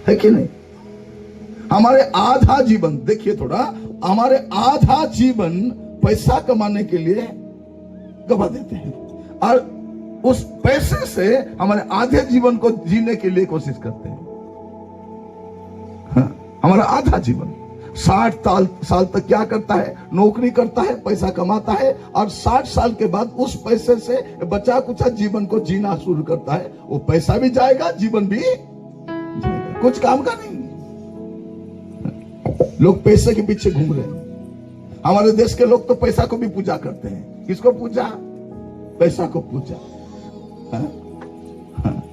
है कि नहीं? हमारे आधा जीवन, देखिए थोड़ा, हमारे आधा जीवन पैसा कमाने के लिए गवा देते हैं और उस पैसे से हमारे आधे जीवन को जीने के लिए कोशिश करते हैं। हाँ, हमारा आधा जीवन 60 साल तक क्या करता है? नौकरी करता है, पैसा कमाता है और 60 साल के बाद उस पैसे से बचा कुचा जीवन को जीना शुरू करता है। वो पैसा भी जाएगा, जीवन भी जाएगा, कुछ काम का नहीं। लोग पैसे के पीछे घूम रहे हैं। हमारे देश के लोग तो पैसा को भी पूजा करते हैं। किसको पूजा? पैसा को पूजा। हाँ? हाँ।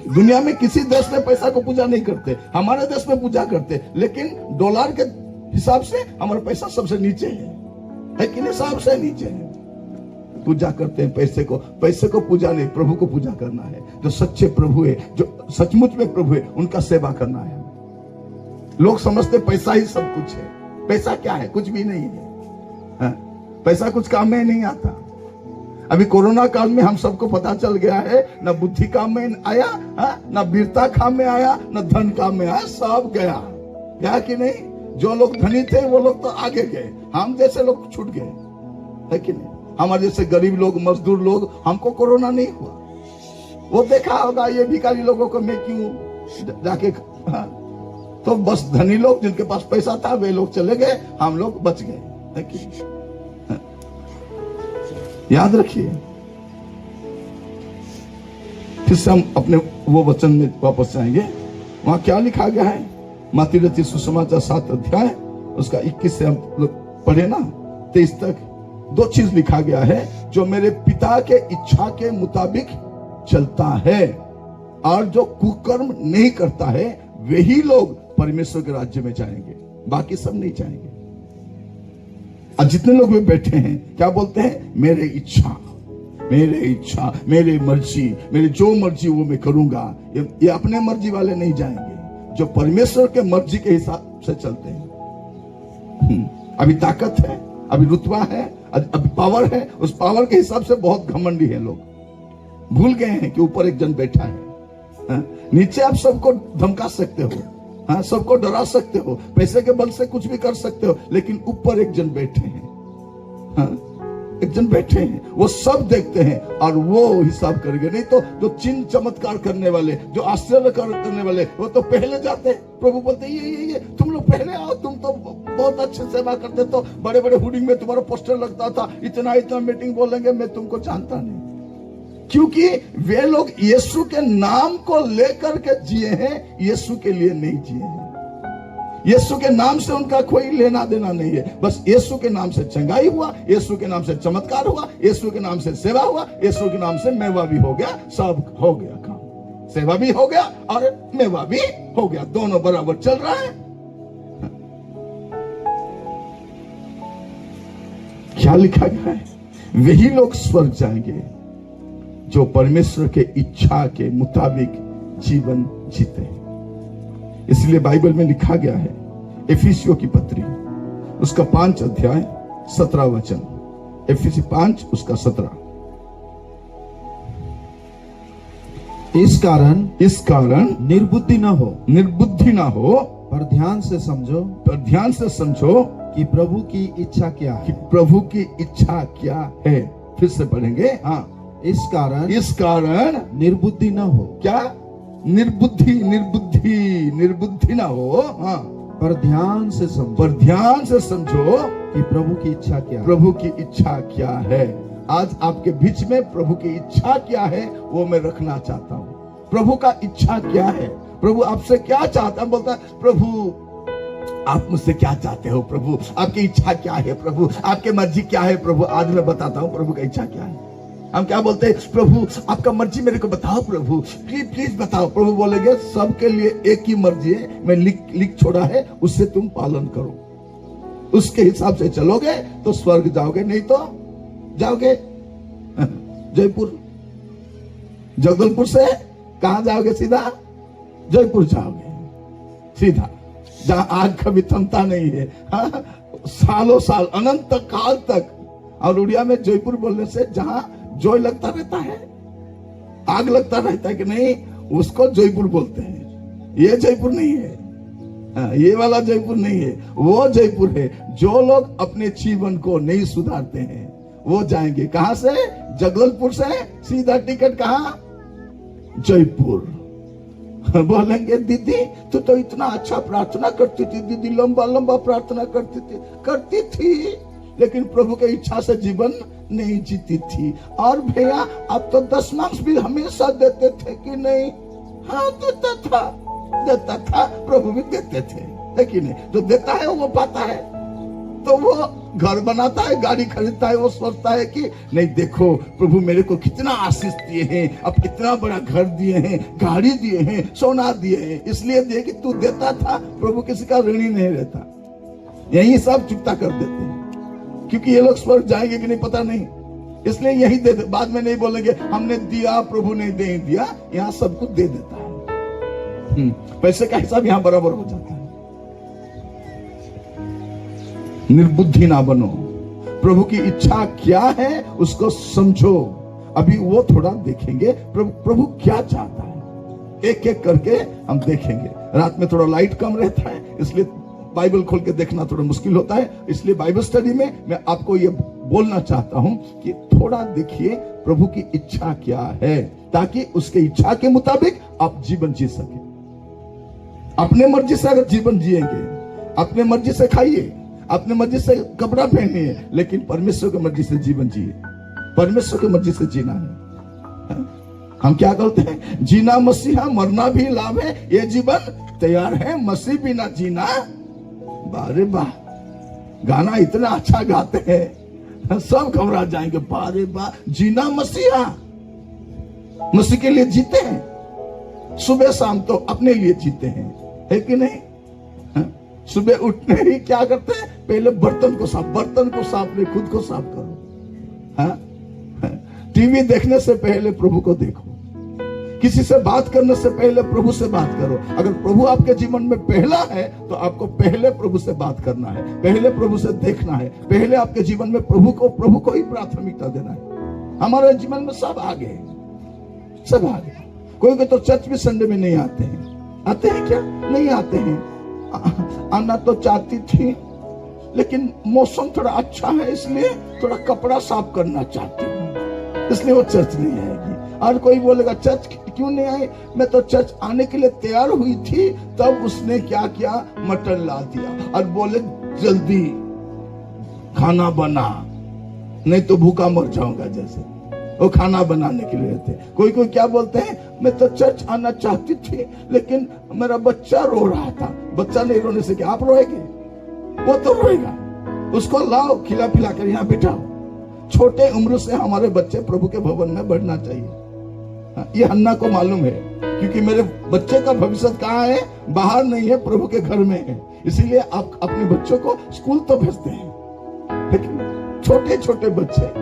दुनिया में किसी देश में पैसा को पूजा नहीं करते, हमारे देश में पूजा करते, लेकिन डॉलर के हिसाब से हमारा पैसा सबसे नीचे है कि नहीं? सबसे नीचे है। पूजा करते हैं पैसे को। पैसे को पूजा नहीं, प्रभु को पूजा करना है। जो सच्चे प्रभु है, जो सचमुच में प्रभु है, उनका सेवा करना है। लोग समझते पैसा ही सब कुछ है। पैसा क्या है? कुछ भी नहीं है। हाँ? पैसा कुछ काम में नहीं आता। अभी कोरोना काल में हम सबको पता चल गया है, ना बुद्धि काम में आया, ना वीरता काम में आया, ना धन काम में आया, सब गया कि नहीं? जो लोग धनी थे वो लोग तो आगे गए, हम जैसे लोग छूट गए, है कि नहीं? हमारे जैसे गरीब लोग, मजदूर लोग, हमको कोरोना नहीं हुआ। वो देखा होगा ये भिखारी लोगों को मैं क्यों जाके, तो बस धनी लोग जिनके पास पैसा था वे लोग चले गए, हम लोग बच गए, है कि नहीं? याद रखिए। फिर से हम अपने वो वचन में वापस जाएंगे। वहां क्या लिखा गया है? मत्ती रचित सुसमाचार 7 अध्याय उसका 21 से हम लोग पढ़े ना, 23 तक 2 चीज लिखा गया है। जो मेरे पिता के इच्छा के मुताबिक चलता है और जो कुकर्म नहीं करता है, वही लोग परमेश्वर के राज्य में जाएंगे, बाकी सब नहीं जाएंगे। और जितने लोग भी बैठे हैं क्या बोलते हैं? मेरे इच्छा, मेरे मर्जी, मेरी जो मर्जी वो मैं करूंगा। ये अपने मर्जी वाले नहीं जाएंगे, जो परमेश्वर के मर्जी के हिसाब से चलते हैं। अभी ताकत है, अभी रुतबा है, अभी पावर है, उस पावर के हिसाब से बहुत घमंडी है लोग। भूल गए हैं कि ऊपर एक जन बैठा है। नीचे आप सबको धमका सकते हो, हाँ, सबको डरा सकते हो, पैसे के बल से कुछ भी कर सकते हो, लेकिन ऊपर एक जन बैठे हैं। हाँ, एक जन बैठे हैं, वो सब देखते हैं और वो हिसाब करेंगे। नहीं तो जो चिन्ह चमत्कार करने वाले, जो आश्चर्य करने वाले, वो तो पहले जाते हैं। प्रभु बोलते ये तुम लोग पहले आओ, तुम तो बहुत अच्छे सेवा करते, तो बड़े बड़े हुडिंग में तुम्हारा पोस्टर लगता था, इतना मीटिंग बोलेंगे, मैं तुमको जानता नहीं। क्योंकि वे लोग यीशु के नाम को लेकर के जिए हैं, यीशु के लिए नहीं जिए हैं। यीशु के नाम से उनका कोई लेना देना नहीं है। बस यीशु के नाम से चंगाई हुआ, यीशु के नाम से चमत्कार हुआ, यीशु के नाम से सेवा हुआ, यीशु के नाम से मेवा भी हो गया, सब हो गया काम। सेवा भी हो गया और मेवा भी हो गया, दोनों बराबर चल रहा है। क्या लिखा गया है? वही लोग स्वर्ग जाएंगे जो परमेश्वर के इच्छा के मुताबिक जीवन जीते हैं। इसलिए बाइबल में लिखा गया है, एफिसियों की पत्री उसका 5 अध्याय 17 वचन, एफिसी 5 उसका 17। इस कारण निर्बुद्धि ना हो, पर ध्यान से समझो कि प्रभु की इच्छा क्या है। फिर से पढ़ेंगे। हाँ, इस कारण निर्बुद्धि ना हो। क्या? निर्बुद्धि ना हो। हाँ, पर ध्यान से समझो कि प्रभु की इच्छा क्या है। आज आपके बीच में प्रभु की इच्छा क्या है वो मैं रखना चाहता हूँ। प्रभु का इच्छा क्या है? प्रभु आपसे क्या चाहता है? बोलता है, प्रभु आप मुझसे क्या चाहते हो? प्रभु आपकी इच्छा क्या है? प्रभु आपके मर्जी क्या है? प्रभु आज मैं बताता हूँ प्रभु का इच्छा क्या है। हम क्या बोलते हैं? प्रभु आपका मर्जी मेरे को बताओ, प्रभु प्लीज बताओ। प्रभु बोलेंगे, सबके लिए एक ही मर्जी है, मैं लिख छोड़ा है, उससे तुम पालन करो। उसके हिसाब से चलोगे तो स्वर्ग जाओगे, नहीं तो जाओगे जयपुर। जगदलपुर से कहां जाओगे? सीधा जयपुर जाओगे, सीधा, जहां आग का भी थमता नहीं है। हाँ? सालों साल, अनंत काल तक। और उड़िया में जयपुर बोलने से जहां जोय लगता रहता है, आग लगता रहता है कि नहीं, उसको जयपुर बोलते हैं। ये जयपुर नहीं है, ये वाला जयपुर नहीं है। वो जयपुर है जो लोग अपने जीवन को नहीं सुधारते हैं, वो जाएंगे। कहां से? जगदलपुर से सीधा टिकट कहां? जयपुर। बोलेंगे दीदी तू तो इतना अच्छा प्रार्थना करती थी, दीदी लंबा लंबा प्रार्थना करती थी, लेकिन प्रभु की इच्छा से जीवन नहीं जीती थी। और भैया आप तो 10 मार्क्स भी हमेशा देते थे कि नहीं? हाँ देता था, प्रभु भी देते थे, लेकिन नहीं, जो देता है वो पाता है। तो वो घर बनाता है, गाड़ी खरीदता है, वो सोचता है कि नहीं देखो प्रभु मेरे को कितना आशीष दिए हैं, अब कितना बड़ा घर दिए हैं, गाड़ी दिए हैं, सोना दिए हैं, इसलिए दिए कि तू देता था। प्रभु किसी का ऋणी नहीं रहता, यही सब चुकता कर देते हैं, क्योंकि ये लोग स्वर्ग जाएंगे कि नहीं पता नहीं, इसलिए यही दे दे। बाद में नहीं बोलेंगे हमने दिया प्रभु ने नहीं दिया, यहाँ सब कुछ दे देता है। पैसे का हिसाब यहाँ बराबर हो जाता है। निर्बुद्धि ना बनो, प्रभु की इच्छा क्या है उसको समझो। अभी वो थोड़ा देखेंगे प्रभु क्या चाहता है, एक एक करके हम देखेंगे। रात में थोड़ा लाइट कम रहता है, इसलिए बाइबल खोल के देखना थोड़ा मुश्किल होता है, इसलिए बाइबल स्टडी में मैं आपको ये बोलना चाहता हूं कि थोड़ा देखिए प्रभु की इच्छा क्या है, ताकि उसके इच्छा के मुताबिक आप जीवन जी सके। अपने मर्जी से अगर जीवन जिएंगे, अपने मर्जी से खाइए, अपने मर्जी से कपड़ा पहनिए, लेकिन परमेश्वर की मर्जी से जीवन जिए। परमेश्वर की मर्जी से जीना है। हम क्या करते हैं? जीना मसीहा, मरना भी लाभ है, ये जीवन तैयार है, मसीह बिना जीना। बारे वाह, गाना इतना अच्छा गाते हैं, सब घबरा जाएंगे। बारे वाह, जीना मसीहा, मसीह के लिए जीते हैं। सुबह शाम तो अपने लिए जीते हैं, है कि नहीं? सुबह उठने ही क्या करते हैं? पहले बर्तन को साफ नहीं, खुद को साफ करो। टीवी देखने से पहले प्रभु को देखो, किसी से बात करने से पहले प्रभु से बात करो। अगर प्रभु आपके जीवन में पहला है तो आपको पहले प्रभु से बात करना है, पहले प्रभु से देखना है, पहले आपके जीवन में प्रभु को ही प्राथमिकता देना है। हमारे जीवन में सब आगे, सब आगे। कोई तो चर्च भी संडे में नहीं आते हैं। आते हैं क्या? नहीं आते हैं। आना तो चाहती थी, लेकिन मौसम थोड़ा अच्छा है इसलिए थोड़ा कपड़ा साफ करना चाहती हूँ, इसलिए वो चर्च नहीं आएगी। और कोई बोलेगा चर्च क्यों नहीं आई? मैं तो चर्च आने के लिए तैयार हुई थी, तब उसने क्या किया? मटन ला दिया और बोले जल्दी खाना बना, नहीं तो भूखा मर जाऊंगा। जैसे वो खाना बनाने के लिए थे। कोई क्या बोलते हैं? मैं तो चर्च आना चाहती थी, लेकिन मेरा बच्चा रो रहा था। बच्चा नहीं रोने से क्या आप रोएंगे? वो तो रोएगा, उसको लाओ, खिला पिला कर यहाँ बिठाओ। छोटे उम्र से हमारे बच्चे प्रभु के भवन में बढ़ना चाहिए। ये हन्ना को मालूम है, क्योंकि मेरे बच्चे का भविष्य कहाँ है? बाहर नहीं है, प्रभु के घर में है। इसीलिए आप अपने बच्चों को स्कूल तो भेजते हैं, लेकिन छोटे छोटे बच्चे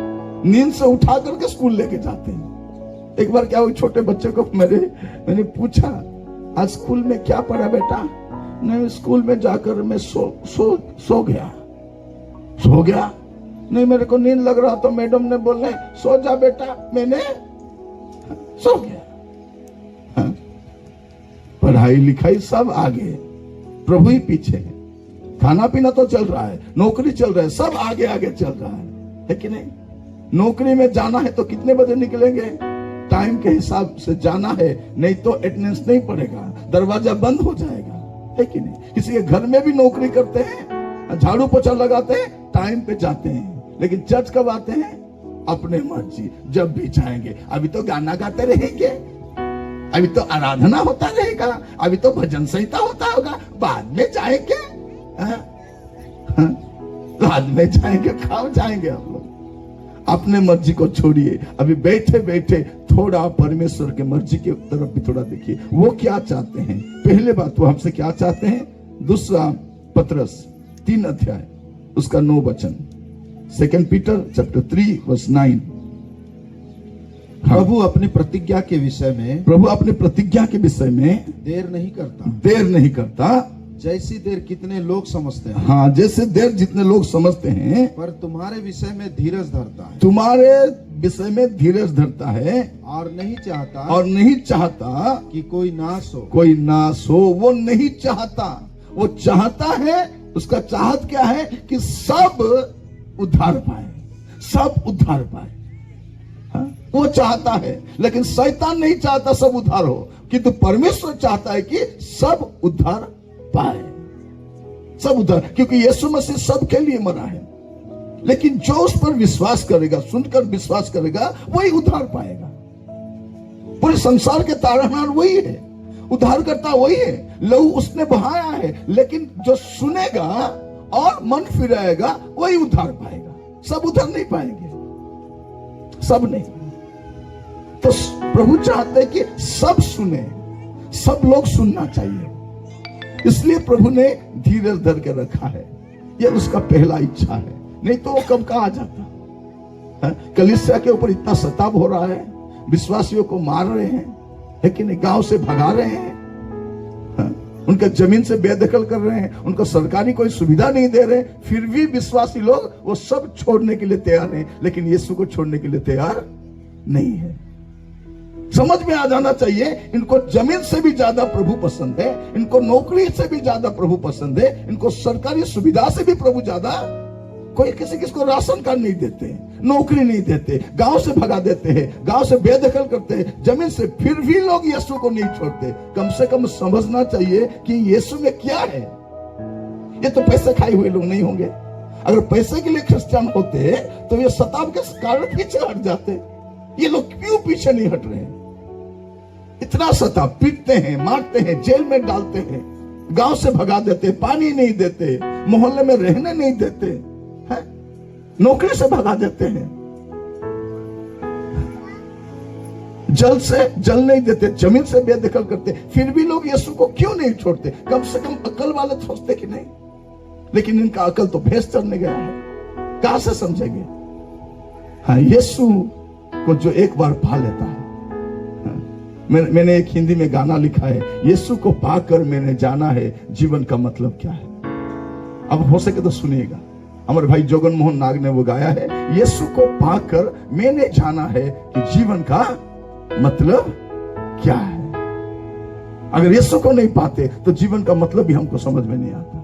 नींद से उठा करके स्कूल लेके जाते हैं। एक बार क्या हुआ, छोटे बच्चे को मैंने पूछा आज स्कूल में क्या पढ़ा बेटा? नहीं, स्कूल में जाकर मैं सो गया। नहीं, मेरे को नींद लग रहा तो मैडम ने बोले सो जा बेटा, मैंने सो गया। पढ़ाई लिखाई सब आगे, प्रभु ही पीछे है। खाना पीना तो चल रहा है, नौकरी चल रहा है, सब आगे आगे चल रहा है कि नहीं? नौकरी में जाना है तो कितने बजे निकलेंगे? टाइम के हिसाब से जाना है, नहीं तो अटेंडेंस नहीं पड़ेगा, दरवाजा बंद हो जाएगा, है कि नहीं? किसी के घर में भी नौकरी करते हैं, झाड़ू पोछा लगाते हैं, टाइम पे जाते हैं, लेकिन चर्च कब आते हैं? अपने मर्जी, जब भी चाहेंगे। अभी तो गाना गाते रहेंगे, अभी तो आराधना होता रहेगा, अभी तो भजन संहिता होता होगा, बाद में जाएंगे। बाद में जाएंगे, कब जाएंगे हम लोग? अपने मर्जी को छोड़िए। अभी बैठे बैठे थोड़ा परमेश्वर के मर्जी की तरफ भी थोड़ा देखिए, वो क्या चाहते हैं। पहले बात वो हमसे क्या चाहते हैं? दूसरा पत्रस 3 अध्याय उसका 9 वचन, 2 पीटर चैप्टर 3 वर्स 9। प्रभु अपनी प्रतिज्ञा के विषय में, प्रभु अपनी प्रतिज्ञा के विषय में देर नहीं करता, जैसी देर कितने लोग समझते हैं। हाँ, जैसे देर जितने लोग समझते हैं, पर तुम्हारे विषय में धीरज धरता है। तुम्हारे विषय में धीरज धरता है और नहीं चाहता कि कोई नाश हो। वो नहीं चाहता, वो चाहता है, उसका चाहत क्या है कि सब उद्धार पाए, सब उद्धार पाए। हाँ? वो चाहता है, लेकिन शैतान नहीं चाहता सब उद्धार हो, किंतु परमेश्वर चाहता है कि सब उद्धार पाए, सब उद्धार, क्योंकि यीशु मसीह सबके लिए मरा है। लेकिन जो उस पर विश्वास करेगा, सुनकर विश्वास करेगा, वही उद्धार पाएगा। पूरे संसार के तारणहार वही है, उद्धारकर्ता वही है, लहू उसने बहाया है, लेकिन जो सुनेगा और मन फिराएगा वही उद्धार पाएगा। सब उद्धार नहीं पाएंगे, सब नहीं। तो प्रभु चाहते हैं कि सब सुने, सब लोग सुनना चाहिए, इसलिए प्रभु ने धीरज धर के रखा है। यह उसका पहला इच्छा है, नहीं तो वो कब का आ जाता। कलीसिया के ऊपर इतना सताव हो रहा है, विश्वासियों को मार रहे हैं, लेकिन गांव से भगा रहे हैं, उनका जमीन से बेदखल कर रहे हैं, उनको सरकारी कोई सुविधा नहीं दे रहे, फिर भी विश्वासी लोग वो सब छोड़ने के लिए तैयार हैं, लेकिन यीशु को छोड़ने के लिए तैयार नहीं है। समझ में आ जाना चाहिए, इनको जमीन से भी ज्यादा प्रभु पसंद है, इनको नौकरी से भी ज्यादा प्रभु पसंद है, इनको सरकारी सुविधा से भी प्रभु ज्यादा। कोई किसी किसको राशन कार्ड नहीं देते, नौकरी नहीं देते, गांव से भगा देते हैं, गांव से बेदखल करते हैं, जमीन से, फिर भी लोग यीशु को नहीं छोड़ते। कम से कम समझना चाहिए कि यीशु में क्या है। ये तो पैसे खाए हुए लोग नहीं होंगे। अगर पैसे के लिए क्रिश्चियन होते तो ये सताव के कारण पीछे हट जाते। ये लोग क्यों पीछे नहीं हट रहे हैं? इतना सताव, पीटते हैं, मारते हैं, जेल में डालते हैं, गांव से भगा देते, पानी नहीं देते, मोहल्ले में रहने नहीं देते, है? नौकरी से भगा देते हैं, जल नहीं देते, जमीन से बेदखल करते, फिर भी लोग यीशु को क्यों नहीं छोड़ते? कम से कम अकल वाले सोचते कि नहीं, लेकिन इनका अकल तो भैंस चढ़ने गया है, कहां से समझेंगे? हाँ, यीशु को जो एक बार पा लेता है। मैंने एक हिंदी में गाना लिखा है, यीशु को पाकर मैंने जाना है जीवन का मतलब क्या है। अब हो सके तो सुनिएगा, हमारे भाई जोगन मोहन नाग ने वो गाया है, यीशु को पाकर मैंने जाना है कि जीवन का मतलब क्या है। अगर यीशु को नहीं पाते तो जीवन का मतलब भी हमको समझ में नहीं आता।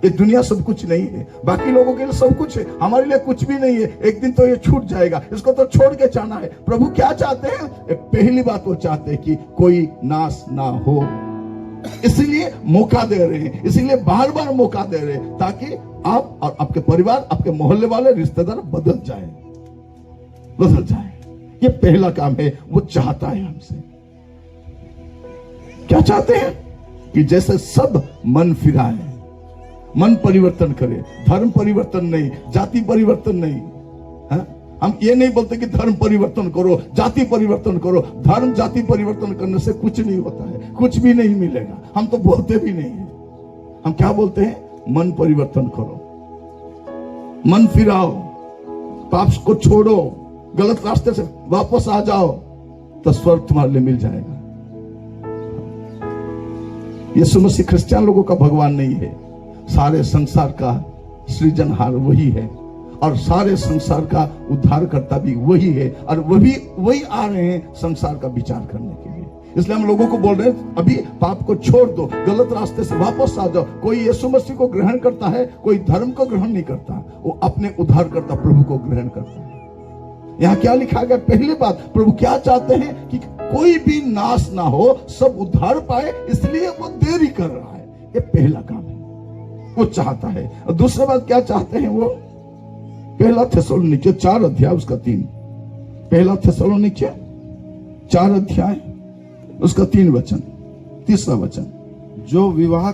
ये दुनिया सब कुछ नहीं है, बाकी लोगों के लिए सब कुछ है, हमारे लिए कुछ भी नहीं है। एक दिन तो ये छूट जाएगा, इसको तो छोड़ के जाना है। प्रभु क्या चाहते हैं? पहली बात वो चाहते हैं कि कोई नाश ना हो, इसीलिए मौका दे रहे हैं, इसीलिए बार बार मौका दे रहे हैं, ताकि आप और आपके परिवार, आपके मोहल्ले वाले, रिश्तेदार बदल जाए। ये पहला काम है, वो चाहता है हमसे। क्या चाहते हैं? कि जैसे सब मन फिराए, मन परिवर्तन करे, धर्म परिवर्तन नहीं, जाति परिवर्तन नहीं। है? हम ये नहीं बोलते कि धर्म परिवर्तन करो, जाति परिवर्तन करो। धर्म जाति परिवर्तन करने से कुछ नहीं होता है, कुछ भी नहीं मिलेगा। हम तो बोलते भी नहीं है। हम क्या बोलते हैं? मन परिवर्तन करो, मन फिराओ, पाप को छोड़ो, गलत रास्ते से वापस आ जाओ, तो स्वर्ग तुम्हारे लिए मिल जाएगा। यीशु मसीह क्रिश्चियन लोगों का भगवान नहीं है, सारे संसार का सृजनहार वही है, और सारे संसार का उद्धारकर्ता भी वही है, और वही आ रहे हैं संसार का विचार करने के लिए। इसलिए हम लोगों को बोल रहे हैं, अभी पाप को छोड़ दो, गलत रास्ते से वापस आ जाओ। कोई यीशु मसीह को ग्रहण करता है, कोई धर्म को ग्रहण नहीं करता, वो अपने उद्धारकर्ता प्रभु को ग्रहण करता है। यहाँ क्या लिखा गया? पहली बात, प्रभु क्या चाहते हैं कि कोई भी नाश ना हो, सब उद्धार पाए, इसलिए वो देरी कर रहा है। ये पहला काम है, वो चाहता है। और दूसरी बात क्या चाहते हैं? वो पहला थिस्सलुनीके 4 अध्याय उसका 3, पहला थिस्सलुनीके 4 अध्याय उसका 3 वचन, तीसरा वचन, जो विवाह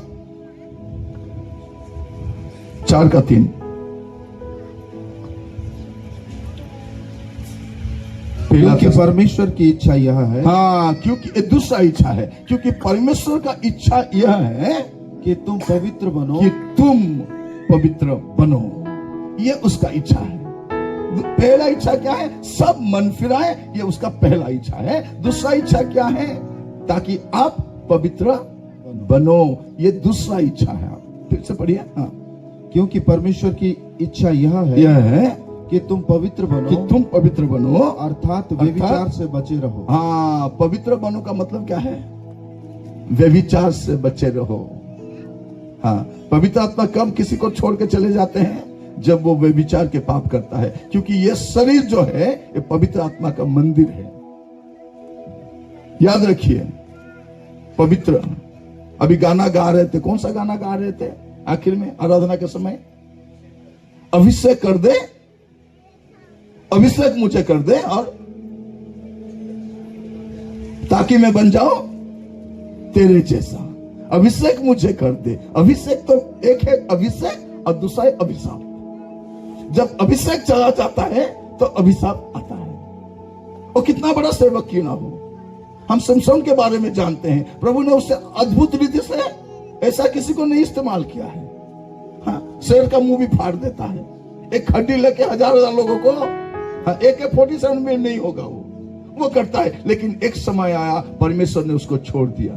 4 का 3, क्योंकि परमेश्वर की इच्छा यह है। हाँ, क्योंकि दूसरा इच्छा है, क्योंकि परमेश्वर का इच्छा यह है कि तुम पवित्र बनो, कि तुम पवित्र बनो। ये उसका इच्छा है। पहला इच्छा क्या है? सब मन फिराए, ये उसका पहला इच्छा है। दूसरा इच्छा क्या है? ताकि आप पवित्र बनो, ये दूसरा इच्छा है। फिर से पढ़िए। हाँ, क्योंकि परमेश्वर की इच्छा यह है यह है कि तुम पवित्र कि बनो, तुम पवित्र बनो, अर्थात व्यभिचार से बचे रहो। हाँ, पवित्र बनो का मतलब क्या है? व्यभिचार से बचे रहो। हाँ, पवित्र आत्मा कब किसी को छोड़ के चले जाते हैं? जब वो व्यभिचार के पाप करता है, क्योंकि ये शरीर जो है ये पवित्र आत्मा का मंदिर है। याद रखिए, पवित्र। अभी गाना गा रहे थे, कौन सा गाना गा रहे थे आखिर में आराधना के समय? अभिषेक कर दे, अभिषेक मुझे कर दे, और ताकि मैं बन जाऊं तेरे जैसा। अभिषेक मुझे कर दे। अभिषेक तो एक है अभिषेक और दूसरा है अभिशाप। जब अभिषेक चला जाता है तो अभिशाप आता है। वो कितना बड़ा सेवक क्यों ना हो, हम समसन के बारे में जानते हैं, प्रभु ने उससे अद्भुत रीति से ऐसा किसी को नहीं इस्तेमाल किया है। हाँ, शेर का मुंह भी फाड़ देता है, एक खड्डी लेके हजार लोगों को। हाँ, AK-47 में नहीं होगा वो करता है। लेकिन एक समय आया, परमेश्वर ने उसको छोड़ दिया,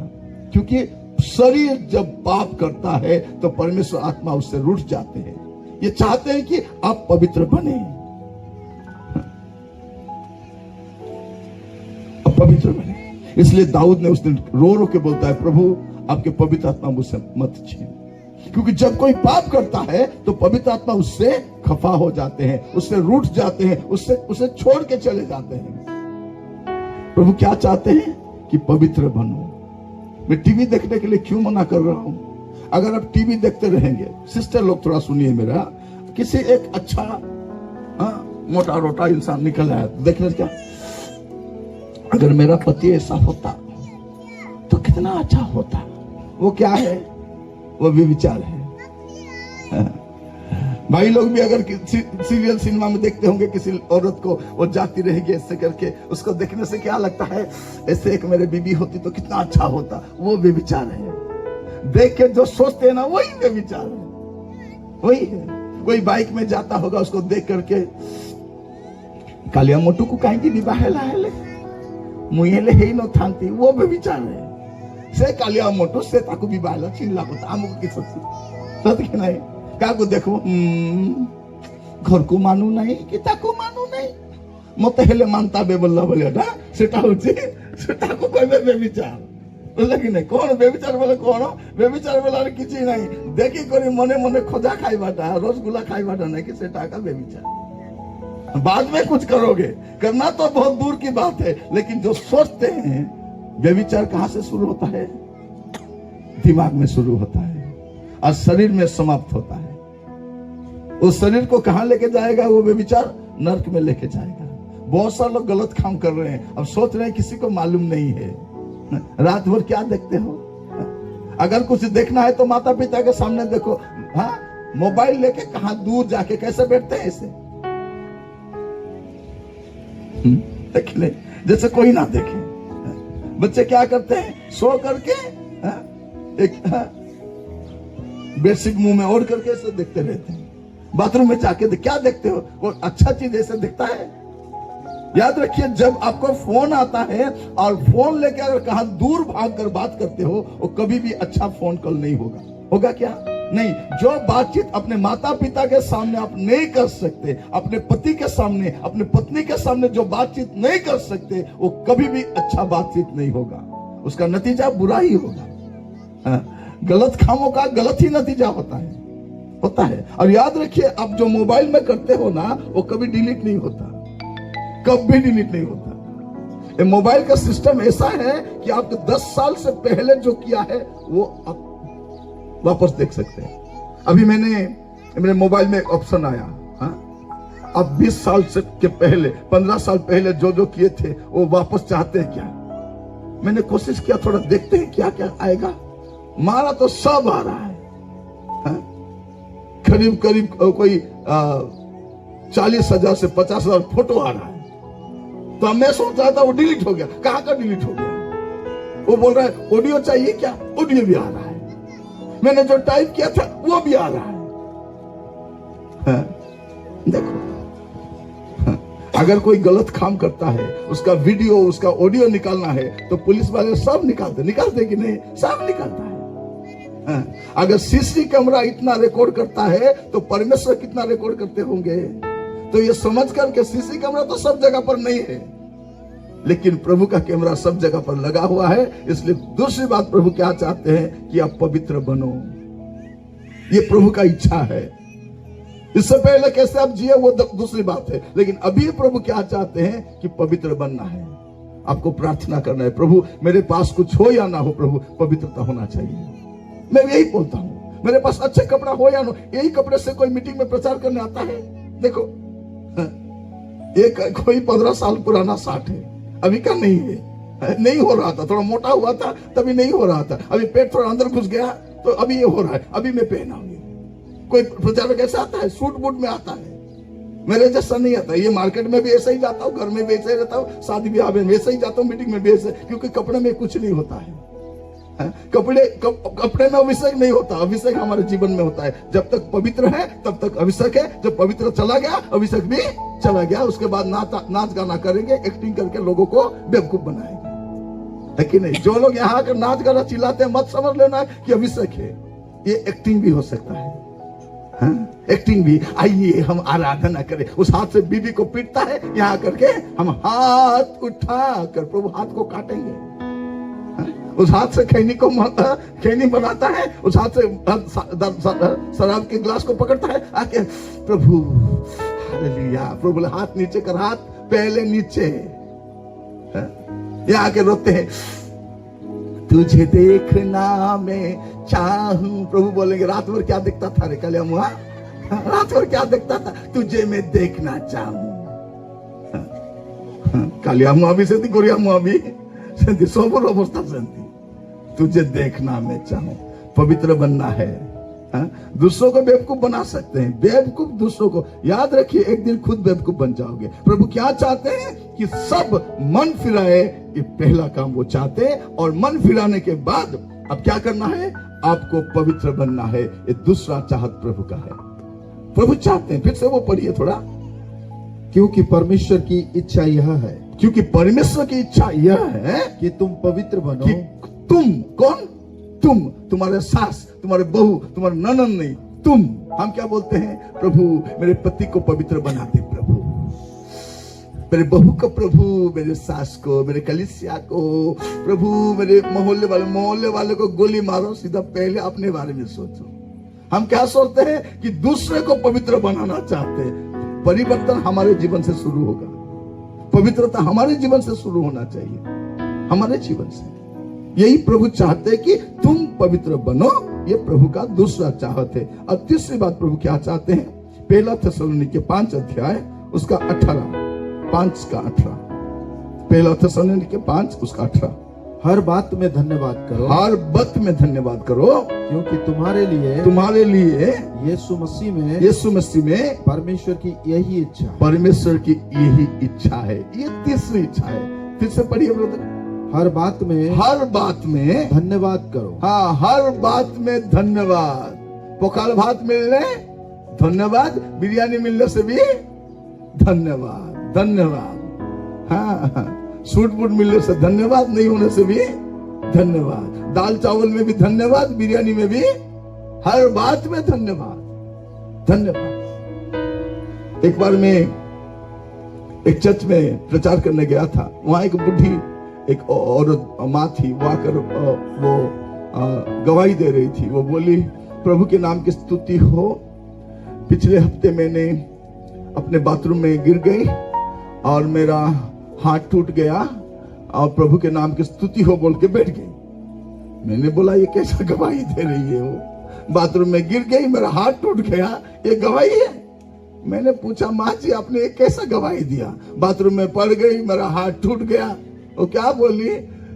क्योंकि शरीर जब पाप करता है तो परमेश्वर आत्मा उससे रूठ जाते हैं। ये चाहते हैं कि आप पवित्र बने, आप पवित्र बने। इसलिए दाऊद ने उस दिन रो रो के बोलता है, प्रभु आपके पवित्र आत्मा मुझसे मत छीन। क्योंकि जब कोई पाप करता है तो पवित्र आत्मा उससे खफा हो जाते हैं, उससे रूठ जाते हैं, उसे छोड़ के चले जाते हैं। प्रभु क्या चाहते हैं? कि पवित्र बनो। मैं टीवी देखने के लिए क्यों मना कर रहा हूं? अगर आप टीवी देखते रहेंगे, सिस्टर लोग थोड़ा सुनिए मेरा, किसी एक अच्छा मोटा रोटा इंसान निकल आया तो देखने क्या, अगर मेरा पति ऐसा होता तो कितना अच्छा होता। वो क्या है? वो भी विचार है। भाई लोग भी अगर सीरियल सिनेमा में देखते होंगे, किसी औरत को वो जाती रहेगी ऐसे करके, उसको देखने से क्या लगता है, ऐसे एक मेरे बीबी होती तो कितना अच्छा होता। वो भी विचार है। देख के जो सोचते हैं ना, वही भी विचार है, वही है। कोई बाइक में जाता होगा, उसको देख करके कालिया मोटू को कहेंगे विवाह है मुझे ही न थांती, वो भी विचार है। से कालिया मोटू से ताकू विवाह चिल्ला होता हमको किस सच के नहीं क्या को देखो घर को मानू नहीं कि ताकू मानू नहीं मत हेले मानता बे बोला बोलेटा सेटा होची सेटा को कहबे बेविचार बोले कि नहीं। कौन बेविचार बोले? कौन बेविचार बोला किसी नहीं देखी करी मने मने खोजा खाइबाटा रसगुल्ला खाइबाटा नहीं कि सेटा का बेविचार। बाद में कुछ करोगे, करना तो बहुत दूर की बात है, लेकिन जो सोचते हैं, व्यभिचार कहां से शुरू होता है? दिमाग में शुरू होता है और शरीर में समाप्त होता है। उस शरीर को कहां लेके जाएगा वो व्यभिचार? नरक में लेके जाएगा। बहुत सारे लोग गलत काम कर रहे हैं, अब सोच रहे हैं किसी को मालूम नहीं है। रात भर क्या देखते हो? अगर कुछ देखना है तो माता पिता के सामने देखो। हाँ, मोबाइल लेके कहां दूर जाके कैसे बैठते हैं ऐसे, देख ले जैसे कोई ना देखे। बच्चे क्या करते हैं? सो करके एक बेडशीट मुंह में ओढ़ करके ऐसे देखते रहते हैं। बाथरूम में जाके क्या देखते हो? कोई अच्छा चीज ऐसे दिखता है? याद रखिए, जब आपको फोन आता है और फोन लेके अगर कहां दूर भाग कर बात करते हो, वो कभी भी अच्छा फोन कॉल नहीं होगा। होगा क्या? नहीं। जो बातचीत अपने माता पिता के सामने आप नहीं कर सकते, अपने पति के सामने, अपने पत्नी के सामने जो बातचीत नहीं कर सकते, वो कभी भी अच्छा बातचीत नहीं होगा। उसका नतीजा बुरा ही होगा। गलत कामों का गलत ही नतीजा होता है। और याद रखिए, आप जो मोबाइल में करते हो ना, वो कभी डिलीट नहीं होता, कभी डिलीट नहीं होता। ये मोबाइल का सिस्टम ऐसा है कि आप 10 साल से पहले जो किया है वो आप वापस देख सकते हैं। अभी मेरे मोबाइल में एक ऑप्शन आया, हाँ, अब 20 साल से के पहले, 15 साल पहले जो किए थे वो वापस चाहते हैं क्या? मैंने कोशिश किया, थोड़ा देखते हैं क्या क्या आएगा। मारा तो सब आ रहा है, हाँ? करीब कोई 40,000 से 50,000 फोटो आ रहा है। तो मैं सोच रहा था वो डिलीट हो गया। कहां का डिलीट हो गया? वो बोल रहा है ऑडियो चाहिए क्या? ऑडियो भी आ रहा है। मैंने जो टाइप किया था वो भी आ रहा है। हाँ, देखो, हाँ, अगर कोई गलत काम करता है, उसका वीडियो, उसका ऑडियो निकालना है तो पुलिस वाले सब निकालते कि नहीं? सब निकालता है। हाँ, अगर सीसी कैमरा इतना रिकॉर्ड करता है तो परमेश्वर कितना रिकॉर्ड करते होंगे? तो ये समझ करके सीसी कैमरा तो सब जगह पर नहीं है, लेकिन प्रभु का कैमरा सब जगह पर लगा हुआ है। इसलिए दूसरी बात प्रभु क्या चाहते हैं कि आप पवित्र बनो, ये प्रभु का इच्छा है। इससे पहले कैसे आप जिए वो दूसरी बात है, लेकिन अभी प्रभु क्या चाहते हैं कि पवित्र बनना है। आपको प्रार्थना करना है, प्रभु मेरे पास कुछ हो या ना हो, प्रभु पवित्रता होना चाहिए। मैं यही बोलता हूं, मेरे पास अच्छे कपड़ा हो या ना, यही कपड़े से कोई मीटिंग में प्रचार करने आता है। देखो एक कोई 15 साल पुराना साठ है, अभी का नहीं है, नहीं हो रहा था, थोड़ा मोटा हुआ था तभी नहीं हो रहा था, अभी पेट थोड़ा अंदर घुस गया तो अभी ये हो रहा है, अभी मैं पहना हूं। कोई प्रचारक ऐसा आता है, सूट बूट में आता है, मेरे जैसा नहीं आता। ये मार्केट में भी ऐसा ही जाता हूँ, घर में भी ऐसा ही रहता हूँ, शादी ब्याह में ऐसा ही जाता हूँ, मीटिंग में भी ऐसे, क्योंकि कपड़े में कुछ नहीं होता है। कपड़े में अभिषेक नहीं होता, अभिषेक हमारे जीवन में होता है। जब तक पवित्र है तब तक अभिषेक है, जब पवित्र चला गया अभिषेक भी चला गया। उसके बाद नाच गाना करेंगे, एक्टिंग करके लोगों को बेवकूफ बनाएंगे, है कि नहीं? जो लोग यहाँ आकर नाच गाना चिल्लाते हैं, मत समझ लेना कि अभिषेक है, ये एक्टिंग भी हो सकता है। एक्टिंग भी। आइए हम आराधना करें। उस हाथ से बीबी को पीटता है, यहाँ करके हम हाथ उठा कर प्रभु हाथ को काटेंगे। उस हाथ से खैनी बनाता है, उस हाथ से शराब के ग्लास को पकड़ता है, आके प्रभु हालेलुया, प्रभु बोले हाथ नीचे कर, हाथ पहले नीचे। यहाँ आके रोते हैं, तुझे देखना मैं चाहूं। प्रभु बोलेंगे रात भर क्या देखता था रे कलिया मुआ, रात भर क्या देखता था, तुझे मैं देखना चाहूं। कालिया मुआ भी सेती, गोरिया मुआ भी सेती, सोबर अवस्था सेती, तुझे देखना मैं चाहूं। पवित्र बनना है। दूसरों को बेवकूफ बना सकते हैं, बेवकूफ दूसरों को। याद रखिए एक दिन खुद बेवकूफ बन जाओगे। प्रभु क्या चाहते हैं कि सब मन फिराए, ये पहला काम वो चाहते हैं। और मन फिराने के बाद अब क्या करना है, आपको पवित्र बनना है, ये दूसरा चाहत प्रभु का है। प्रभु चाहते हैं, फिर से वो पढ़िए थोड़ा, क्योंकि परमेश्वर की इच्छा यह है, क्योंकि परमेश्वर की इच्छा यह है कि तुम पवित्र बनो। कि तुम कौन? तुम, तुम्हारे सास, तुम्हारे बहू, तुम्हारे ननद नहीं, तुम। हम क्या बोलते हैं, प्रभु मेरे पति को पवित्र बना दे, प्रभु मेरे बहू को, प्रभु मेरे सास को, मेरे कलिसिया को, प्रभु मेरे मोहल्ले वाले को गोली मारो। सीधा पहले अपने बारे में सोचो। हम क्या सोचते हैं कि दूसरे को पवित्र बनाना चाहते हैं। परिवर्तन हमारे जीवन से शुरू होगा, पवित्रता हमारे जीवन से शुरू होना चाहिए, हमारे जीवन से। यही प्रभु चाहते हैं कि तुम पवित्र बनो, ये प्रभु का दूसरा चाहत है। और तीसरी बात प्रभु क्या चाहते हैं, पहला थिस्सलुनीके 5 अध्याय उसका 18, 5 का 18, पहला थिस्सलुनीके 5 उसका 18। हर बात में धन्यवाद करो, हर बात में धन्यवाद करो, क्योंकि तुम्हारे लिए यीशु मसीह में परमेश्वर की यही इच्छा, परमेश्वर की यही इच्छा है। ये तीसरी इच्छा है। फिर से पढ़िए ब्रदर। हर बात में धन्यवाद करो। हाँ, हर बात में धन्यवाद। पकाल भात मिलने धन्यवाद, बिरयानी मिलने से भी धन्यवाद, धन्यवाद। हाँ, सूट बूट मिलने से धन्यवाद, नहीं होने से भी धन्यवाद। दाल चावल में भी धन्यवाद, बिरयानी में भी, हर बात में धन्यवाद, धन्यवाद। एक बार मैं एक चर्च में प्रचार करने गया था। वहां एक बुढ़ी, एक औरत माँ थी, वो आकर वो गवाही दे रही थी। वो बोली, प्रभु के नाम की स्तुति हो, पिछले हफ्ते मैंने अपने बाथरूम में गिर गई और मेरा हाथ टूट गया और प्रभु के नाम की स्तुति हो बोल के बैठ गई। मैंने बोला ये कैसा गवाही दे रही है? वो बाथरूम में गिर गई, मेरा हाथ टूट गया, ये गवाही है? मैंने पूछा, माँ जी आपने ये कैसा गवाही दिया? बाथरूम में पड़ गई, मेरा हाथ टूट गया। वो क्या बोली,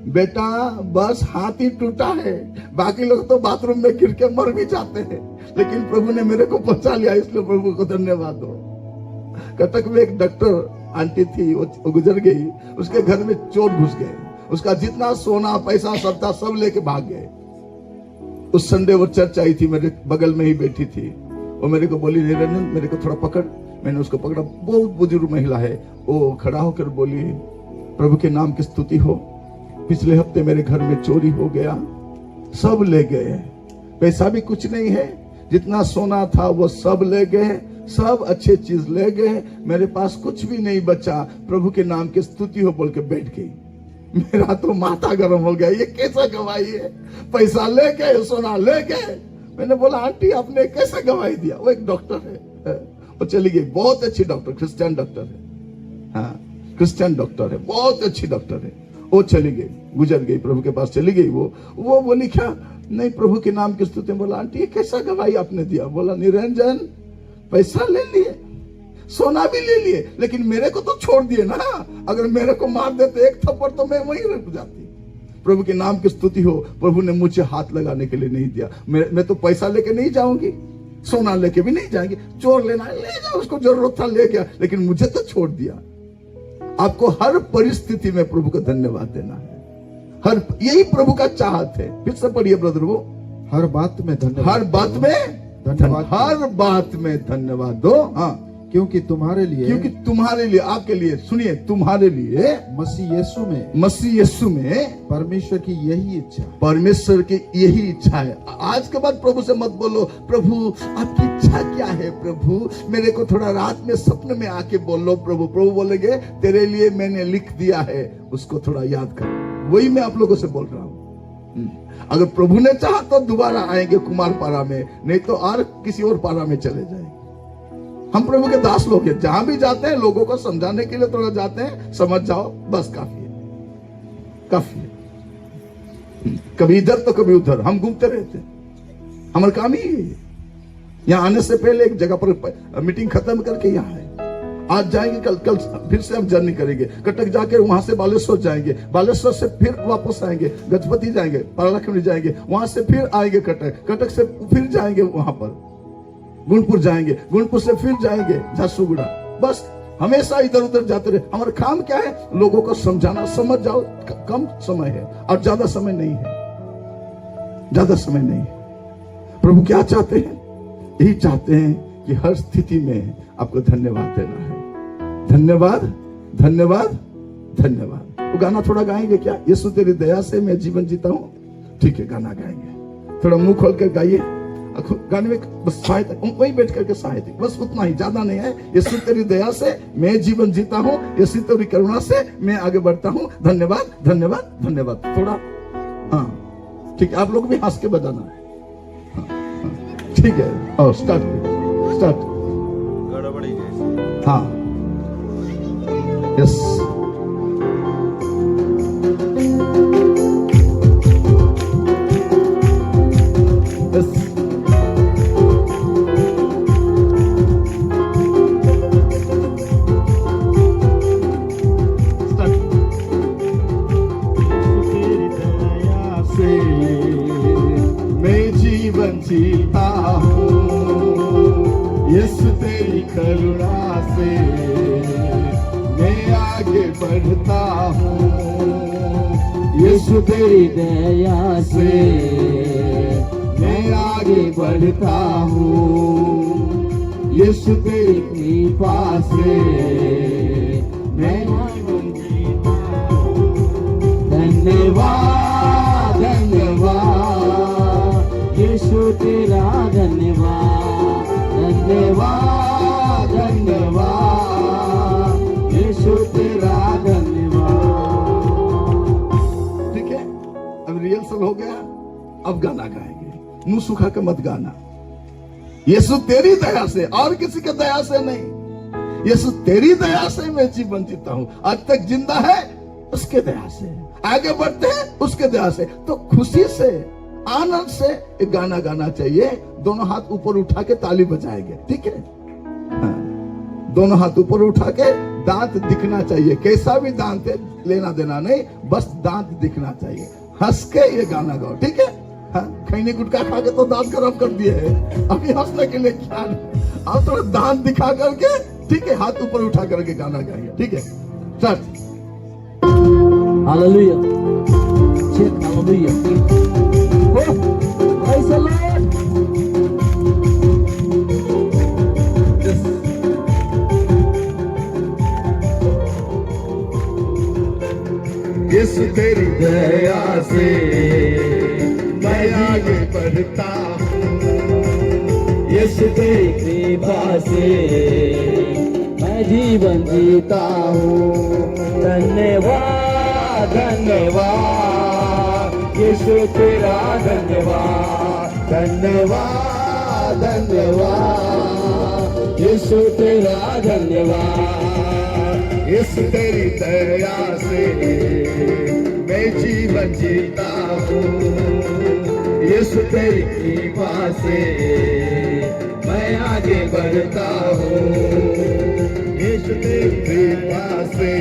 बेटा बस हाथ ही टूटा है, बाकी लोग तो बाथरूम में गिर के मर भी जाते हैं, लेकिन प्रभु ने मेरे को बचा लिया, इसलिए प्रभु को धन्यवाद दो। कटक में एक डॉक्टर आंटी थी, वो गुजर गई, उसके घर में चोर घुस गए, उसका जितना सोना पैसा सब था सब लेके भाग गए। उस संडे वो चर्च आई थी, मेरे बगल में ही बैठी थी। वो मेरे को बोली, निरंजन मेरे को थोड़ा पकड़। मैंने उसको पकड़ा, बहुत बुजुर्ग महिला है। वो खड़ा होकर बोली, प्रभु के नाम की स्तुति हो, पिछले हफ्ते मेरे घर में चोरी हो गया, सब ले गए, पैसा भी कुछ नहीं है, जितना सोना था वो सब ले गए, सब अच्छे चीज ले गए, मेरे पास कुछ भी नहीं बचा, प्रभु के नाम की स्तुति हो बोल के बैठ गई। मेरा तो माथा गर्म हो गया, ये कैसा गवाही है, पैसा ले गए, सोना ले गए। मैंने बोला आंटी आपने कैसे गवाही दिया? वो एक डॉक्टर है, वो चली गई, बहुत अच्छी डॉक्टर, क्रिश्चियन डॉक्टर है, हाँ क्रिश्चियन डॉक्टर है, बहुत अच्छी डॉक्टर है। वो चली गई, गुजर गई, प्रभु के पास चली गई। वो बोली क्या नहीं प्रभु के नाम की स्तुति। बोला आंटी ये कैसा गवाही आपने दिया? बोला निरंजन पैसा ले लिए, सोना भी ले लिए, लेकिन मेरे को तो छोड़ दिए ना। अगर मेरे को मार देते एक थप्पड़ तो मैं वहीं रुक जाती। प्रभु के नाम की स्तुति हो, प्रभु ने मुझे हाथ लगाने के लिए नहीं दिया। मैं तो पैसा लेके नहीं जाऊंगी, सोना लेके भी नहीं जाएंगे, चोर लेना है ले जाओ, उसको जरूरत था ले गया, लेकिन मुझे तो छोड़ दिया। आपको हर परिस्थिति में प्रभु को धन्यवाद देना है, यही प्रभु का चाहत है। फिर से पढ़िए ब्रदर, वो हर बात में धन्यवाद, हर बात में धन्यवाद, हर बात में धन्यवाद दो। हाँ क्योंकि तुम्हारे लिए, आपके लिए, सुनिए, तुम्हारे लिए मसीह यीशु में परमेश्वर की यही इच्छा, परमेश्वर की यही इच्छा है। आज के बाद प्रभु से मत बोलो प्रभु आपकी इच्छा क्या है, प्रभु मेरे को थोड़ा रात में सपने में आके बोलो प्रभु। प्रभु बोलेंगे तेरे लिए मैंने लिख दिया है, उसको थोड़ा याद कर। वही मैं आप लोगों से बोल रहा हूँ। अगर प्रभु ने चाहा तो दोबारा आएंगे कुमार पारा में, नहीं तो और किसी और पारा में चले जाएंगे। हम प्रभु के दास लोग हैं, जहां भी जाते हैं लोगों को समझाने के लिए थोड़ा जाते हैं, समझ जाओ बस काफी है, काफी है। कभी इधर तो कभी उधर हम घूमते रहते हैं, हमारा काम ही है। यहाँ आने से पहले एक जगह पर मीटिंग खत्म करके यहाँ आए, आज जाएंगे, कल फिर से हम जर्नी करेंगे, कटक जाके वहां से बालेश्वर जाएंगे, बालेश्वर से फिर वापस आएंगे, गजपति जाएंगे, पारालाखंडी जाएंगे, वहां से फिर आएंगे कटक से फिर जाएंगे वहां पर गुणपुर जाएंगे, गुणपुर से फिर जाएंगे झारसुगुड़ा। बस हमेशा इधर उधर जाते रहे। हमारा काम क्या है? लोगों को समझाना। समझ जाओ, कम समय है और ज्यादा समय नहीं है, ज्यादा समय नहीं है। प्रभु क्या चाहते हैं? यही चाहते हैं कि हर स्थिति में आपको धन्यवाद देना है। धन्यवाद, धन्यवाद, धन्यवाद। वो गाना थोड़ा गाएंगे क्या? यीशु तेरी दया से मैं जीवन जीता हूं। ठीक है, गाना गाएंगे, थोड़ा मुंह खोल कर गाइए। गाने में बस सहायता, वही बैठ करके सहायता, बस उतना ही, ज्यादा नहीं है। यीशु तेरी दया से मैं जीवन जीता हूँ, यीशु तेरी करुणा से मैं आगे बढ़ता हूँ। धन्यवाद, धन्यवाद, धन्यवाद। थोड़ा हाँ ठीक है, आप लोग भी हंस के बजाना है। हाँ, ठीक है, और स्टार्ट गड़बड़ी हाँ यस जीता हूँ, यीशु तेरी करुणा से मैं आगे बढ़ता हूँ। यीशु तेरी दया से मैं आगे बढ़ता हूँ। यीशु तेरी कृपा से मैं जीता हूँ। धन्यवाद, धन्यवाद यीशु तेरा, धन्यवाद, धन्यवाद, धन्यवाद यीशु तेरा, धन्यवाद। ठीक है, अब रिहर्सल हो गया, अब गाना गाएंगे। मुंह सुखा के मत गाना। यीशु तेरी दया से, और किसी के दया से नहीं। यीशु तेरी दया से मैं जीवन जीता हूं। आज तक जिंदा है उसके दया से, आगे बढ़ते हैं उसके दया से। तो खुशी से, आनंद से एक गाना गाना चाहिए। दोनों हाथ ऊपर उठा के ताली बजाएंगे, ठीक है? हाँ। दोनों हाथ ऊपर उठा के, दांत दिखना चाहिए, कैसा भी दांत है, लेना देना नहीं, बस दांत दिखना चाहिए। हंस के ये गाना गाओ, ठीक है? हाँ, खैनी गुटखा खा के तो दांत खराब कर दिए है, अभी हंसने के लिए क्या है? आप थोड़ा दांत दिखा करके, ठीक है, हाथ ऊपर उठा करके गाना गाएंगे, ठीक है? Start. Hallelujah, check hallelujah. Praise the Lord. Yeshu तेरी दया से मैं आगे बढ़ता हूँ। यीशु तेरी कृपा कृपा से मैं जीवन जीता हूँ। धन्यवाद धन्यवाद यीशु तेरा धन्यवाद, धन्यवाद धन्यवाद यीशु तेरा धन्यवाद। यीशु तेरी दया से मैं जीवन जीता हूँ, यीशु तेरी कृपा से मैं आगे बढ़ता हूँ। यीशु तेरी कृपा से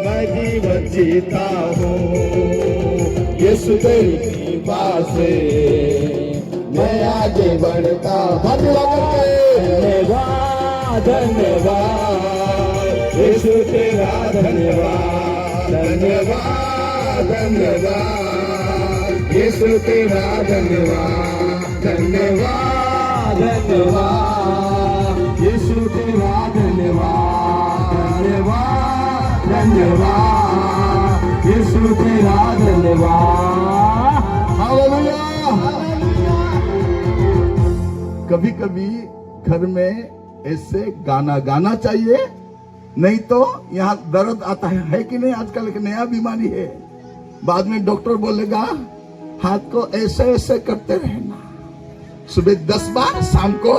मैं जीवन जीता हूँ, यीशु तेरी कृपा से मैं आगे बढ़ता हूँ। धन्यवाद धन्यवाद यीशु तेरा धन्यवाद, धन्यवाद धन्यवाद यीशु तेरा धन्यवाद, धन्यवाद धन्यवाद यीशु तेरा धन्यवाद, धन्यवाद धन्यवाद यीशु तेरा धन्यवाद। हालेलुया। कभी कभी घर में ऐसे गाना गाना चाहिए, नहीं तो यहाँ दर्द आता है कि नहीं? आजकल एक नया बीमारी है, बाद में डॉक्टर बोलेगा हाथ को ऐसे ऐसे करते रहना, सुबह 10 बार, शाम को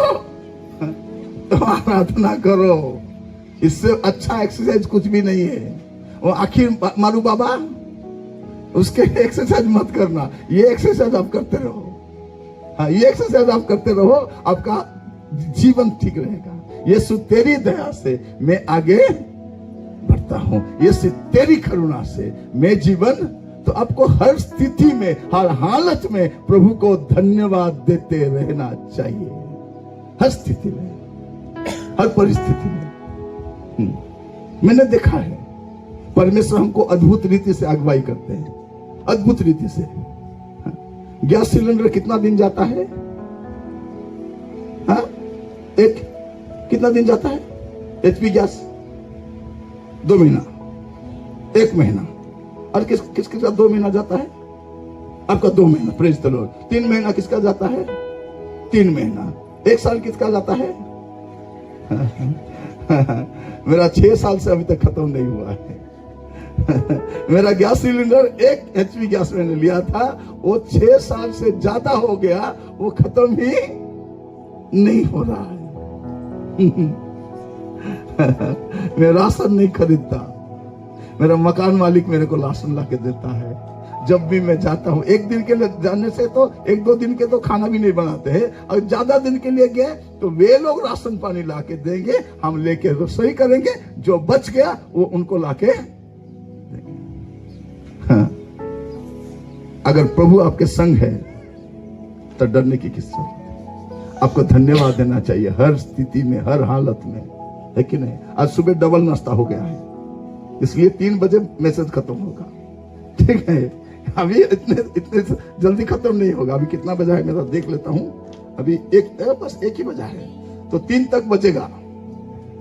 तो आराधना करो। इससे अच्छा एक्सरसाइज कुछ भी नहीं है। वो आखिर मारू बाबा, उसके एक्सरसाइज मत करना, ये एक्सरसाइज आप करते रहो। हाँ, ये एक्सरसाइज आप करते रहो, आपका जीवन ठीक रहेगा। यीशु तेरी दया से मैं आगे बढ़ता हूँ, यीशु तेरी करुणा से मैं जीवन। तो आपको हर स्थिति में, हर हालत में प्रभु को धन्यवाद देते रहना चाहिए, हर स्थिति में, हर परिस्थिति में। मैंने देखा है परमेश्वर हमको अद्भुत रीति से अगुवाई करते हैं, अद्भुत रीति से। गैस सिलेंडर कितना दिन जाता है? हाँ, एक कितना दिन जाता है? एचपी गैस 2 महीना, 1 महीना, और किसके साथ 2 महीना जाता है? आपका 2 महीना, प्रेज द लॉर्ड। 3 महीना किसका जाता है? 3 महीना। 1 साल किसका जाता है? मेरा 6 साल से अभी तक खत्म नहीं हुआ है। मेरा गैस सिलेंडर 1 एचपी गैस मैंने लिया था, वो 6 साल से ज्यादा हो गया, वो खत्म ही नहीं हो रहा है। मैं राशन नहीं खरीदता, मेरा मकान मालिक मेरे को राशन ला के देता है। जब भी मैं जाता हूँ, 1 दिन के लिए जाने से तो 1-2 दिन के तो खाना भी नहीं बनाते हैं, और ज्यादा दिन के लिए गए तो वे लोग राशन पानी ला के देंगे, हम लेके रसोई करेंगे, जो बच गया वो उनको ला के देंगे। हाँ। अगर प्रभु आपके संग है तो डरने की किस जरूरत है? आपको धन्यवाद देना चाहिए हर स्थिति में, हर हालत में, है कि नहीं? आज सुबह डबल नाश्ता हो गया है, इसलिए 3 बजे मैसेज खत्म होगा, ठीक है? अभी इतने जल्दी खत्म नहीं होगा। अभी कितना बजा है मेरा देख लेता हूं, अभी बस 1 ही बजा है, तो 3 तक बजेगा।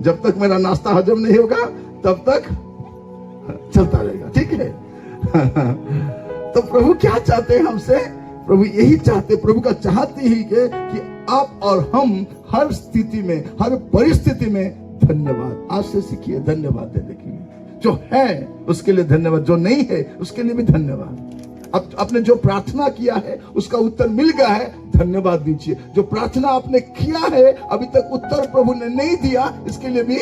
जब तक मेरा नाश्ता हजम नहीं होगा तब तक चलता रहेगा, ठीक है? तो प्रभु क्या चाहते हैं हमसे? प्रभु यही चाहते, प्रभु का चाहते ही कि आप और हम हर स्थिति में, हर परिस्थिति में धन्यवाद। आज से सीखिए धन्यवाद देने के लिए। जो है उसके लिए धन्यवाद, जो नहीं है उसके लिए भी धन्यवाद। अब आपने जो प्रार्थना किया है उसका उत्तर मिल गया है, धन्यवाद दीजिए। जो प्रार्थना आपने किया है अभी तक उत्तर प्रभु ने नहीं दिया, इसके लिए भी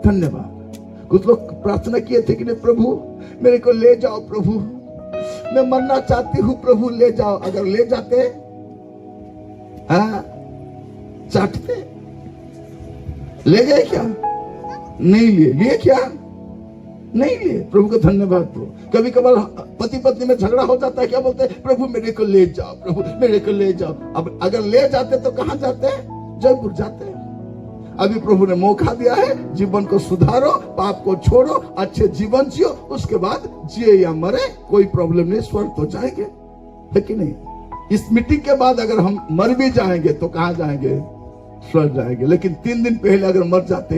धन्यवाद। कुछ लोग प्रार्थना किए थे कि प्रभु मेरे को ले जाओ, प्रभु मैं मरना चाहती हूँ, प्रभु ले जाओ। अगर ले जाते, हाँ, चाटते, ले गए क्या? नहीं लिए क्या? नहीं लिए। प्रभु को धन्यवाद दो। कभी कभार पति पत्नी में झगड़ा हो जाता है, क्या बोलते हैं? प्रभु मेरे को ले जाओ, प्रभु मेरे को ले जाओ। अब अगर ले जाते तो कहां जाते हैं? जयपुर जाते हैं। अभी प्रभु ने मौका दिया है, जीवन को सुधारो, पाप को छोड़ो, अच्छे जीवन जियो, उसके बाद जिए या मरे कोई प्रॉब्लम नहीं, स्वर्ग तो जाएंगे, है कि नहीं? इस मीटिंग के बाद अगर हम मर भी जाएंगे तो कहां जाएंगे? स्वर्ग जाएंगे। लेकिन 3 दिन पहले अगर मर जाते,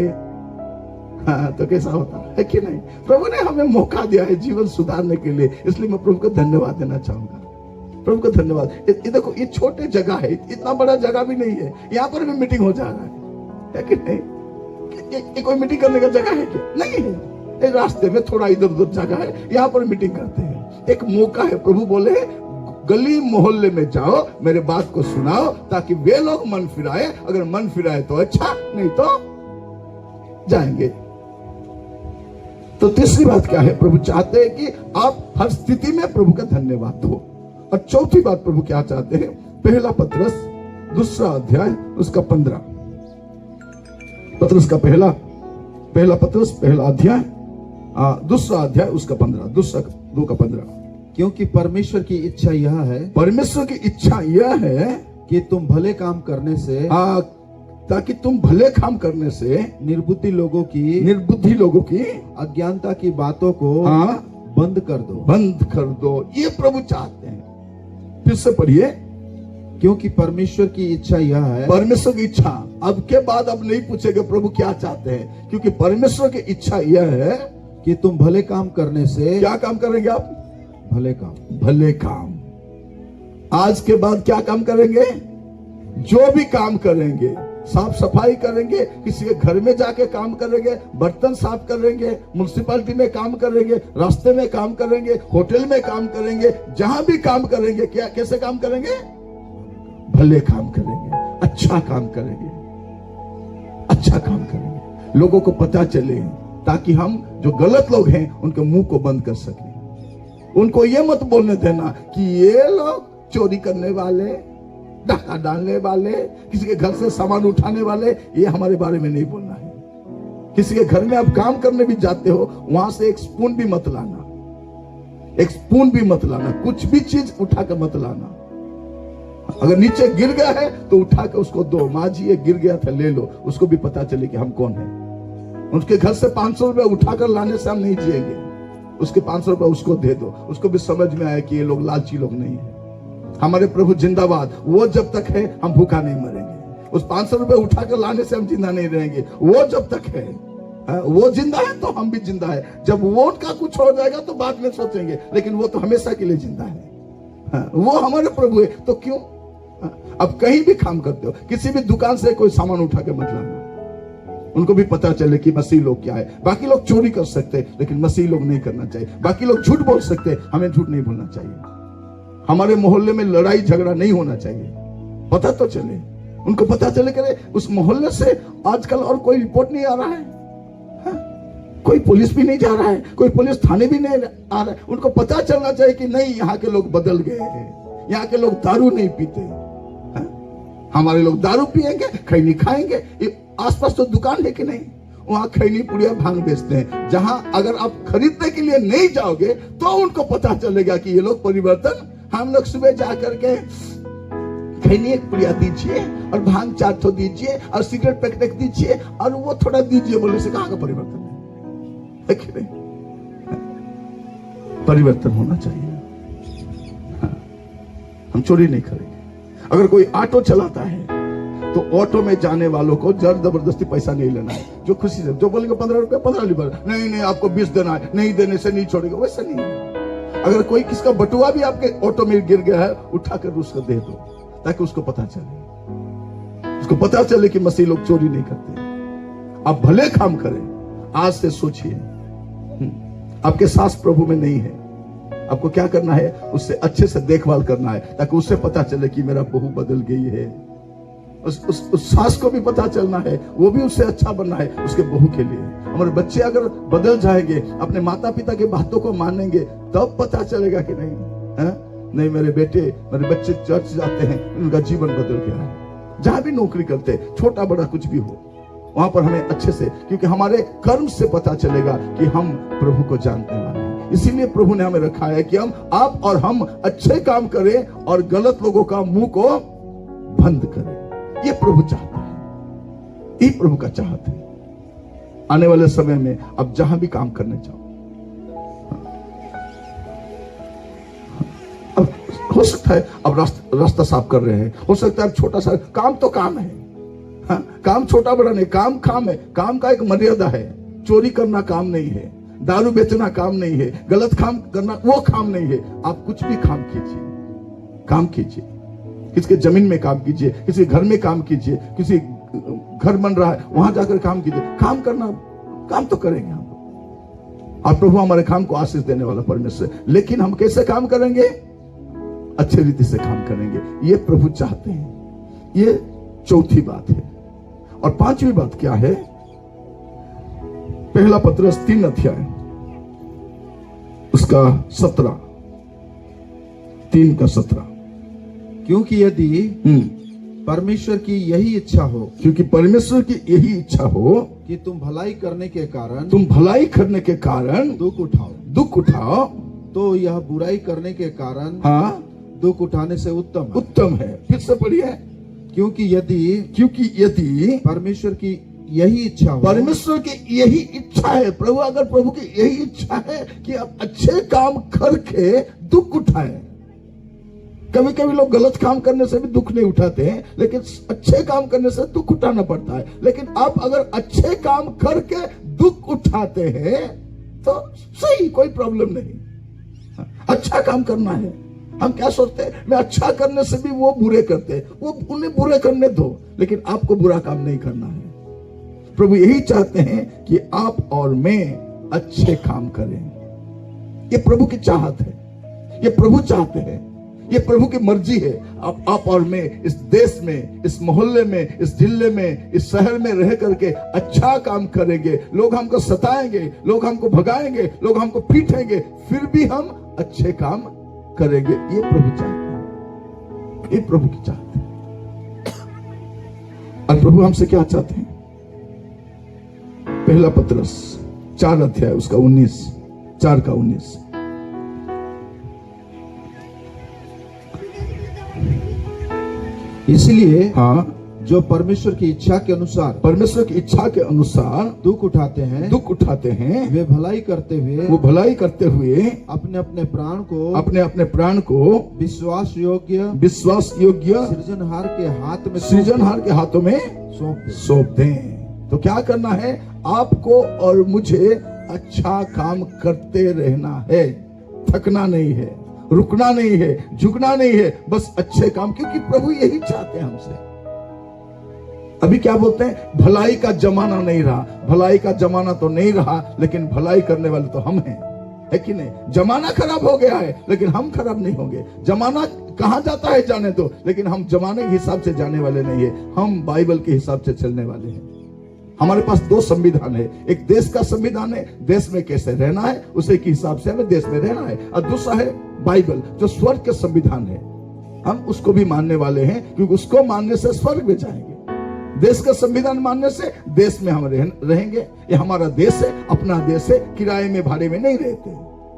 हाँ, तो कैसा होता है कि नहीं? प्रभु ने हमें मौका दिया है जीवन सुधारने के लिए, इसलिए मैं प्रभु को धन्यवाद देना चाहूंगा। प्रभु का धन्यवाद। ये देखो, ये छोटे जगह है, इतना बड़ा जगह भी नहीं है, यहाँ पर भी मीटिंग हो जा रहा है कि नहीं? ये कोई मीटिंग करने का जगह है क्या? नहीं है। ये रास्ते में थोड़ा इधर उधर जगह है, यहाँ पर मीटिंग करते हैं। एक मौका है, प्रभु बोले गली मोहल्ले में जाओ, मेरे बात को सुनाओ, ताकि वे लोग मन फिराए। अगर मन फिराए तो अच्छा, नहीं तो जाएंगे। तो तीसरी बात क्या है? प्रभु चाहते हैं कि आप हर स्थिति में प्रभु का धन्यवाद दो। और चौथी बात प्रभु क्या चाहते हैं? पहला पत्रस 2 अध्याय उसका 15, पत्रस का पहला पत्रस पहला अध्याय 2 अध्याय उसका 15, 2 का 15। क्योंकि परमेश्वर की इच्छा यह है, परमेश्वर की इच्छा यह है कि तुम भले काम करने से, ताकि तुम भले काम करने से निर्बुद्धि लोगों की अज्ञानता की बातों को बंद कर दो। ये प्रभु चाहते हैं। फिर से पढ़िए। क्योंकि परमेश्वर की इच्छा यह है, परमेश्वर की इच्छा। अब के बाद अब नहीं पूछेगा प्रभु क्या चाहते हैं, क्योंकि परमेश्वर की इच्छा यह है कि तुम भले काम करने से, क्या काम करेंगे आप? भले काम। आज के बाद क्या काम करेंगे? जो भी काम करेंगे, साफ सफाई करेंगे, किसी के घर में जाके काम करेंगे, बर्तन साफ करेंगे, म्युनिसिपैलिटी में काम करेंगे, रास्ते में काम करेंगे, होटल में काम करेंगे, जहां भी काम करेंगे, क्या कैसे काम करेंगे? भले काम करेंगे, अच्छा काम करेंगे, अच्छा काम करेंगे। लोगों को पता चले, ताकि हम जो गलत लोग हैं उनके मुंह को बंद कर सके। उनको ये मत बोलने देना कि ये लोग चोरी करने वाले, डाका डालने वाले, किसी के घर से सामान उठाने वाले, ये हमारे बारे में नहीं बोलना है। किसी के घर में आप काम करने भी जाते हो, वहां से एक स्पून भी मत लाना, कुछ भी चीज उठा कर मत लाना। अगर नीचे गिर गया है तो उठा के उसको दो। माँ जी ये गिर गया था, ले लो, उसको भी पता चले कि हम कौन है। उसके घर से 500 रुपया उठाकर लाने से हम नहीं जिएंगे। उसके 500 रुपया उसको दे दो, उसको भी समझ में आया कि ये लोग लालची लोग नहीं है। हमारे प्रभु जिंदाबाद, वो जब तक है हम भूखा नहीं मरेंगे। उस 500 रुपये उठाकर लाने से हम जिंदा नहीं रहेंगे। वो जब तक है, वो जिंदा है तो हम भी जिंदा है। जब वो उनका कुछ हो जाएगा तो बाद में सोचेंगे, लेकिन वो तो हमेशा के लिए जिंदा है। वो हमारे प्रभु है, तो क्यों? अब कहीं भी काम करते हो, किसी भी दुकान से कोई सामान उठा के मत लाना। उनको भी पता चले कि मसीह लोग क्या है। बाकी लोग चोरी कर सकते हैं, लेकिन मसीह लोग नहीं करना चाहिए। बाकी लोग झूठ बोल सकते हैं, हमें झूठ नहीं बोलना चाहिए। हमारे मोहल्ले में लड़ाई झगड़ा नहीं होना चाहिए। पता तो चले, उनको पता चले करे उस मोहल्ले से आजकल और कोई रिपोर्ट नहीं आ रहा है, कोई पुलिस भी नहीं जा रहा है, कोई पुलिस थाने भी नहीं आ रहा है। उनको पता चलना चाहिए कि नहीं, यहाँ के लोग बदल गए हैं, यहाँ के लोग दारू नहीं पीते। हमारे लोग दारू पिएंगे, खैनी खाएंगे। आसपास तो दुकान है कि नहीं, वहां खैनी पुड़िया भांग बेचते हैं। जहां अगर आप खरीदने के लिए नहीं जाओगे तो उनको पता चलेगा कि ये लोग परिवर्तन। हम लोग सुबह जाकर के खैनी एक पुड़िया दीजिए और भांग 4 ठो दीजिए और सिगरेट पैकेट दीजिए और वो थोड़ा दीजिए, बोले से कहां का परिवर्तन है कि नहीं? परिवर्तन होना चाहिए। हम चोरी नहीं करेंगे। अगर कोई ऑटो चलाता है तो ऑटो में जाने वालों को जबरदस्ती पैसा नहीं लेना है। जो खुशी से, जो बोलेंगे 15 रुपया 15 लीबर, नहीं आपको 20 देना है, नहीं देने से नहीं छोड़ेगा, वैसा नहीं है। अगर कोई किसका बटुआ भी आपके ऑटो में गिर गया है, उठाकर उसको दे दो, ताकि उसको पता चले कि मसीह लोग चोरी नहीं करते। आप भले काम करें। आज से सोचिए, आपके सास प्रभु में नहीं है, आपको क्या करना है? उससे अच्छे से देखभाल करना है, ताकि उससे पता चले कि मेरा बहू बदल गई है। उस सास को भी पता चलना है, वो भी उससे अच्छा बनना है उसके बहू के लिए। हमारे बच्चे अगर बदल जाएंगे, अपने माता पिता की बातों को मानेंगे, तब पता चलेगा कि नहीं नहीं मेरे बच्चे चर्च जाते हैं, उनका जीवन बदल गया है। जहां भी नौकरी करते, छोटा बड़ा कुछ भी हो, वहां पर हमें अच्छे से, क्योंकि हमारे कर्म से पता चलेगा कि हम प्रभु को जानने वाले हैं। इसीलिए प्रभु ने हमें रखा है कि आप और हम अच्छे काम करें और गलत लोगों का मुंह को बंद करें। ये प्रभु चाहता है, ये प्रभु का चाहत है। आने वाले समय में अब जहां भी काम करने जाओ, अब हो सकता है अब रास्ता साफ कर रहे हैं, हो सकता है अब छोटा सा काम, तो काम है। काम छोटा बड़ा नहीं, काम है। काम का एक मर्यादा है। चोरी करना काम नहीं है, दारू बेचना काम नहीं है, गलत काम करना वो काम नहीं है। आप कुछ भी काम कीजिए, काम कीजिए, किसी के जमीन में काम कीजिए, किसी घर में काम कीजिए, किसी घर बन रहा है वहां जाकर काम कीजिए। काम करना, काम तो करेंगे हम, और प्रभु हमारे काम को आशीष देने वाला परमेश्वर। लेकिन हम कैसे काम करेंगे? अच्छे रीति से काम करेंगे, ये प्रभु चाहते हैं। ये चौथी बात है। और पांचवी बात क्या है? पहला पत्रस 3 अध्याय उसका 17, 3 का 17। क्योंकि यदि परमेश्वर की यही इच्छा हो, क्योंकि परमेश्वर की यही इच्छा हो कि तुम भलाई करने के कारण दुख उठाओ, तो यह बुराई करने के कारण हाँ दुख उठाने से उत्तम है। फिर से पढ़िए। क्योंकि यदि परमेश्वर की यही इच्छा हो, परमेश्वर की यही इच्छा है। प्रभु, अगर प्रभु की यही इच्छा है कि आप अच्छे काम करके दुख उठाएं। कभी कभी लोग गलत काम करने से भी दुख नहीं उठाते हैं, लेकिन अच्छे काम करने से दुख उठाना पड़ता है। लेकिन आप अगर अच्छे काम करके दुख उठाते हैं तो सही, कोई प्रॉब्लम नहीं। अच्छा काम करना है। हम क्या सोचते हैं, मैं अच्छा करने से भी वो बुरे करते हैं, वो उन्हें बुरे करने दो, लेकिन आपको बुरा काम नहीं करना है। प्रभु यही चाहते हैं कि आप और मैं अच्छे काम करें। ये प्रभु की चाहत है, ये प्रभु चाहते हैं, ये प्रभु की मर्जी है। आप और मैं इस देश में, इस मोहल्ले में, इस जिले में, इस शहर में रह करके अच्छा काम करेंगे। लोग हमको सताएंगे, लोग हमको भगाएंगे, लोग हमको पीटेंगे, फिर भी हम अच्छे काम करेंगे। ये प्रभु चाहते हैं, ये प्रभु की चाहते हैं। और प्रभु हमसे क्या चाहते हैं? पहला पत्रस 4 अध्याय उसका 19, 4 का 19। इसलिए हाँ, जो परमेश्वर की इच्छा के अनुसार दुख उठाते हैं, वे भलाई करते हुए अपने अपने प्राण को विश्वास योग्य सृजनहार के हाथों में सौंप दें। तो क्या करना है? आपको और मुझे अच्छा काम करते रहना है, थकना नहीं है, रुकना नहीं है, झुकना नहीं है, बस अच्छे काम। क्योंकि प्रभु यही चाहते हैं हमसे। अभी क्या बोलते हैं? भलाई का जमाना नहीं रहा। भलाई का जमाना तो नहीं रहा, लेकिन भलाई करने वाले तो हम हैं, है कि नहीं? जमाना खराब हो गया है, लेकिन हम खराब नहीं होंगे। जमाना कहां जाता है जाने दो, लेकिन हम जमाने के हिसाब से जाने वाले नहीं है, हम बाइबल के हिसाब से चलने वाले हैं। हमारे पास 2 संविधान है। एक देश का संविधान है, देश में कैसे रहना है उसे के हिसाब से हमें देश में रहना है। और दूसरा है बाइबल, जो स्वर्ग के संविधान है। हम उसको भी मानने वाले हैं, क्योंकि उसको मानने से स्वर्ग में जाएंगे। देश का संविधान मानने से देश में हम रहेंगे। ये हमारा देश है, अपना देश है, किराए में भाड़े में नहीं रहते।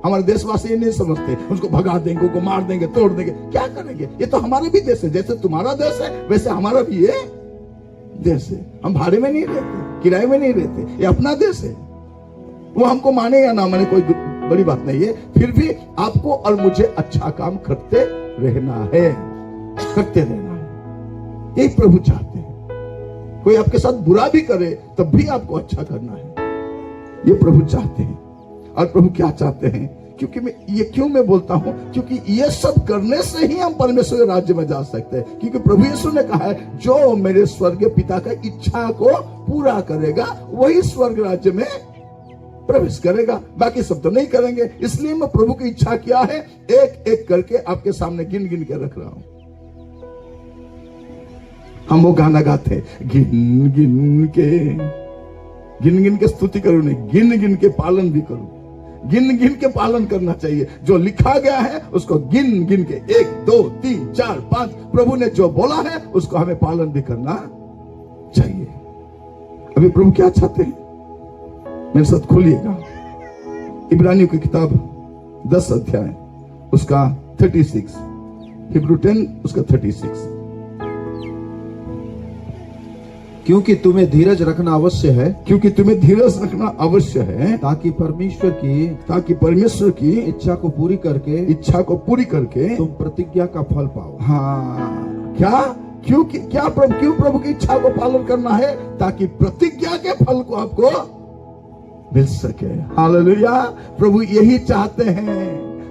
हमारे देशवासी ये नहीं समझते, उसको भगा देंगे, उसको मार देंगे, तोड़ देंगे, क्या करेंगे? ये तो हमारा भी देश है। जैसे तुम्हारा देश है वैसे हमारा भी ये देश है। हम भाड़े में नहीं रहते, किराए में नहीं रहते, ये अपना देश है। वो हमको माने या ना माने कोई बड़ी बात नहीं है, फिर भी आपको और मुझे अच्छा काम करते रहना है, करते रहना है। यही प्रभु चाहते हैं। कोई आपके साथ बुरा भी करे तब भी आपको अच्छा करना है, ये प्रभु चाहते हैं। और प्रभु क्या चाहते हैं? क्योंकि मैं बोलता हूं, क्योंकि ये सब करने से ही हम परमेश्वर के राज्य में जा सकते हैं। क्योंकि प्रभु यीशु ने कहा है, जो मेरे स्वर्गीय पिता का इच्छा को पूरा करेगा वही स्वर्ग राज्य में प्रवेश करेगा, बाकी सब तो नहीं करेंगे। इसलिए मैं प्रभु की इच्छा क्या है, एक एक करके आपके सामने गिन गिन के रख रहा हूं। हम वो गाना गाते हैं, गिन गिन के स्तुति करूं, नहीं, गिन गिन के पालन भी करूं। गिन गिन के पालन करना चाहिए। जो लिखा गया है उसको गिन गिन के 1 2 3 4 5 प्रभु ने जो बोला है उसको हमें पालन भी करना चाहिए। अभी प्रभु क्या चाहते हैं? मेरे साथ खोलिएगा इब्रानियों की किताब 10 अध्याय उसका 36, हिब्रू 10 उसका 36। क्योंकि तुम्हें धीरज रखना अवश्य है, ताकि परमेश्वर की इच्छा को पूरी करके तुम प्रतिज्ञा का फल पाओ। हाँ, क्यों प्रभु की इच्छा को पालन करना है? ताकि प्रतिज्ञा के फल को आपको मिल सके। हालेलुया। प्रभु यही चाहते हैं,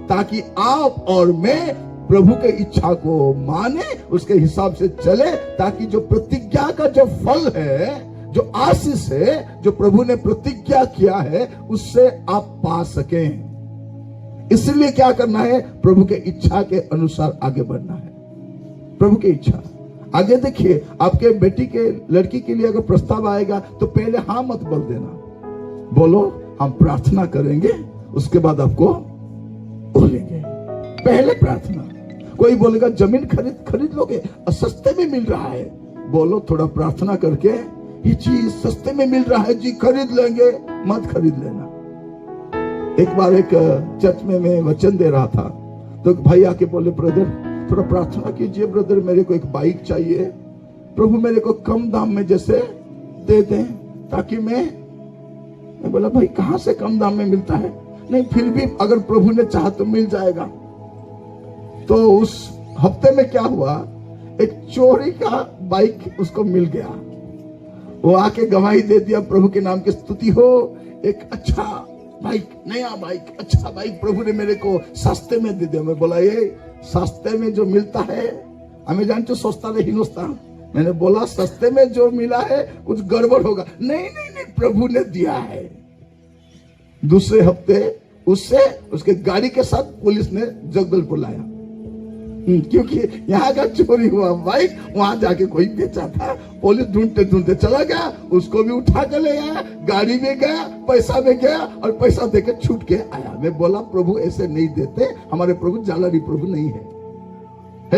ताकि आप और मैं प्रभु के इच्छा को माने, उसके हिसाब से चले, ताकि जो प्रतिज्ञा का जो फल है, जो आशीष है, जो प्रभु ने प्रतिज्ञा किया है, उससे आप पा सकें। इसलिए क्या करना है? प्रभु के इच्छा के अनुसार आगे बढ़ना है। प्रभु की इच्छा आगे देखिए, आपके बेटी के लड़की के लिए अगर प्रस्ताव आएगा तो पहले हाँ मत बोल देना, बोलो हम प्रार्थना करेंगे, उसके बाद आपको बोलेंगे। पहले प्रार्थना। कोई बोलेगा जमीन खरीद लोगे, सस्ते में मिल रहा है, बोलो थोड़ा प्रार्थना करके ये चीज सस्ते में मिल रहा है जी, खरीद लेंगे, मत खरीद लेना। एक बार एक चर्च में मैं वचन दे रहा था, तो एक भाई आके बोले ब्रदर थोड़ा प्रार्थना कीजिए ब्रदर, मेरे को एक बाइक चाहिए, प्रभु मेरे को कम दाम में जैसे दे दें, ताकि मैं बोला भाई कहां से कम दाम में मिलता है? नहीं फिर भी अगर प्रभु ने चाहा तो मिल जाएगा। तो उस हफ्ते में क्या हुआ, एक चोरी का बाइक उसको मिल गया। वो आके गवाही दे दिया, प्रभु के नाम की स्तुति हो, एक अच्छा बाइक, नया बाइक, अच्छा बाइक प्रभु ने मेरे को सस्ते में दे दिया। मैं बोला ये सस्ते में जो मिलता है, हमें जानते सस्ता नहीं हिनोस्ता, मैंने बोला सस्ते में जो मिला है कुछ गड़बड़ होगा। नहीं, प्रभु ने दिया है। दूसरे हफ्ते उससे उसके गाड़ी के साथ पुलिस ने जगदलपुर लाया, क्योंकि यहाँ का चोरी हुआ बाइक वहां जाके कोई बेचा था। पुलिस ढूंढते ढूंढते चला गया, उसको भी उठा के ले आया, गाड़ी में गया, पैसा में गया और पैसा देके छूट के आया। मैं बोला प्रभु ऐसे नहीं देते, हमारे प्रभु जालरी प्रभु नहीं है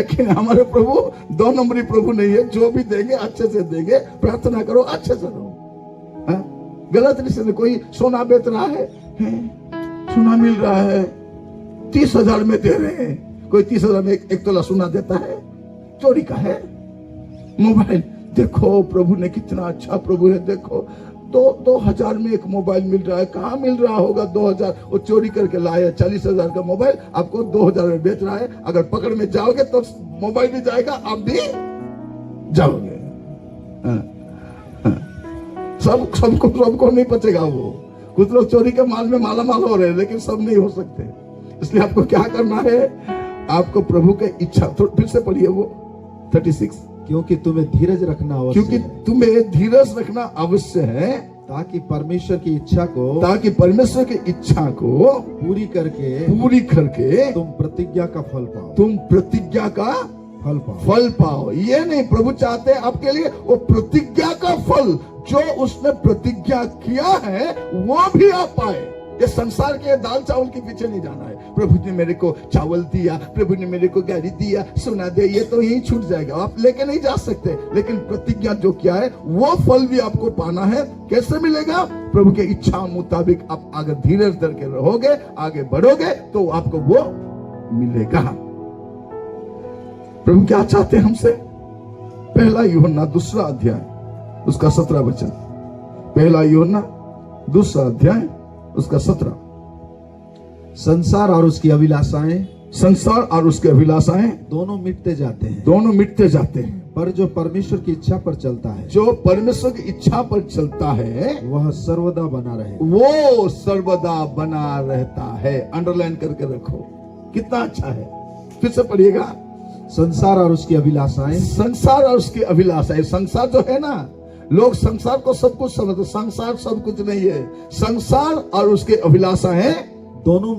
कि हमारे प्रभु 2 नंबरी प्रभु नहीं है। जो भी देंगे अच्छे से देंगे, प्रार्थना करो, अच्छे से रहो। गलत नहीं से कोई सोना बेच रहा है, सोना मिल रहा है 30,000 में दे रहे हैं, कोई 30,000 में एक तोला सोना देता है, चोरी का है। मोबाइल देखो प्रभु ने कितना अच्छा प्रभु है, देखो 2,000 में एक मोबाइल मिल रहा है, कहाँ मिल रहा होगा 2,000, वो चोरी करके लाया 40,000 का मोबाइल, आपको 2,000 में बेच रहा है। अगर पकड़ में जाओगे तो मोबाइल भी जाएगा, आप भी जाओगे। सबको नहीं बचेगा। वो कुछ लोग चोरी के माल में माला माल हो रहे हैं, लेकिन सब नहीं हो सकते। इसलिए आपको क्या करना है, आपको प्रभु के इच्छा, तो फिर से पढ़िए वो 36, क्योंकि तुम्हें धीरज रखना आवश्यक क्योंकि है, तुम्हें धीरज रखना अवश्य है, ताकि परमेश्वर की इच्छा को पूरी करके तुम प्रतिज्ञा का फल पाओ। ये नहीं, प्रभु चाहते हैं आपके लिए वो प्रतिज्ञा का फल, जो उसने प्रतिज्ञा किया है वो भी आप पाए। ये संसार के दाल चावल के पीछे नहीं जाना है। प्रभु ने मेरे को चावल दिया, प्रभु ने मेरे को गाड़ी दिया, सोना दिया, ये तो यही छूट जाएगा, आप लेके नहीं जा सकते। लेकिन प्रतिज्ञा जो किया है वो फल भी आपको पाना है। कैसे मिलेगा? प्रभु के इच्छा मुताबिक आप अगर धीरज धर के रहोगे, आगे बढ़ोगे, तो आपको वो मिलेगा। प्रभु क्या चाहते हैं हमसे? 1 यूहन्ना 2 अध्याय उसका 17 वचन। 1 यूहन्ना 2 अध्याय उसका 17। संसार और उसकी अभिलाषाएं दोनों मिटते जाते हैं, पर जो परमेश्वर की इच्छा पर चलता है, वह सर्वदा बना रहता है। अंडरलाइन करके रखो, कितना अच्छा है। फिर से पढ़िएगा, संसार और उसकी अभिलाषाएं। संसार जो है ना, लोग संसार को सब कुछ समझते, संसार सब कुछ नहीं है। संसार और उसके अभिलाषाएं दोनों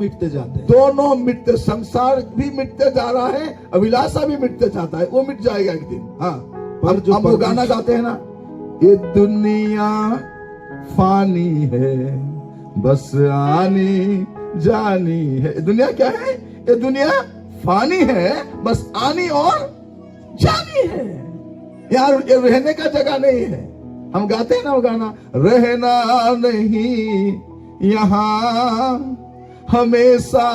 मिटते, संसार भी मिटते जा रहा है, अभिलाषा भी मिटते जाता है, वो मिट जाएगा एक दिन। हाँ, पर हम वो गाना गाते हैं ना, ये दुनिया फानी है, बस आनी जानी है। दुनिया क्या है? ये दुनिया फानी है, बस आनी और जानी है। यार ये रहने का जगह नहीं है। हम गाते हैं ना वो गाना, रहना नहीं यहाँ हमेशा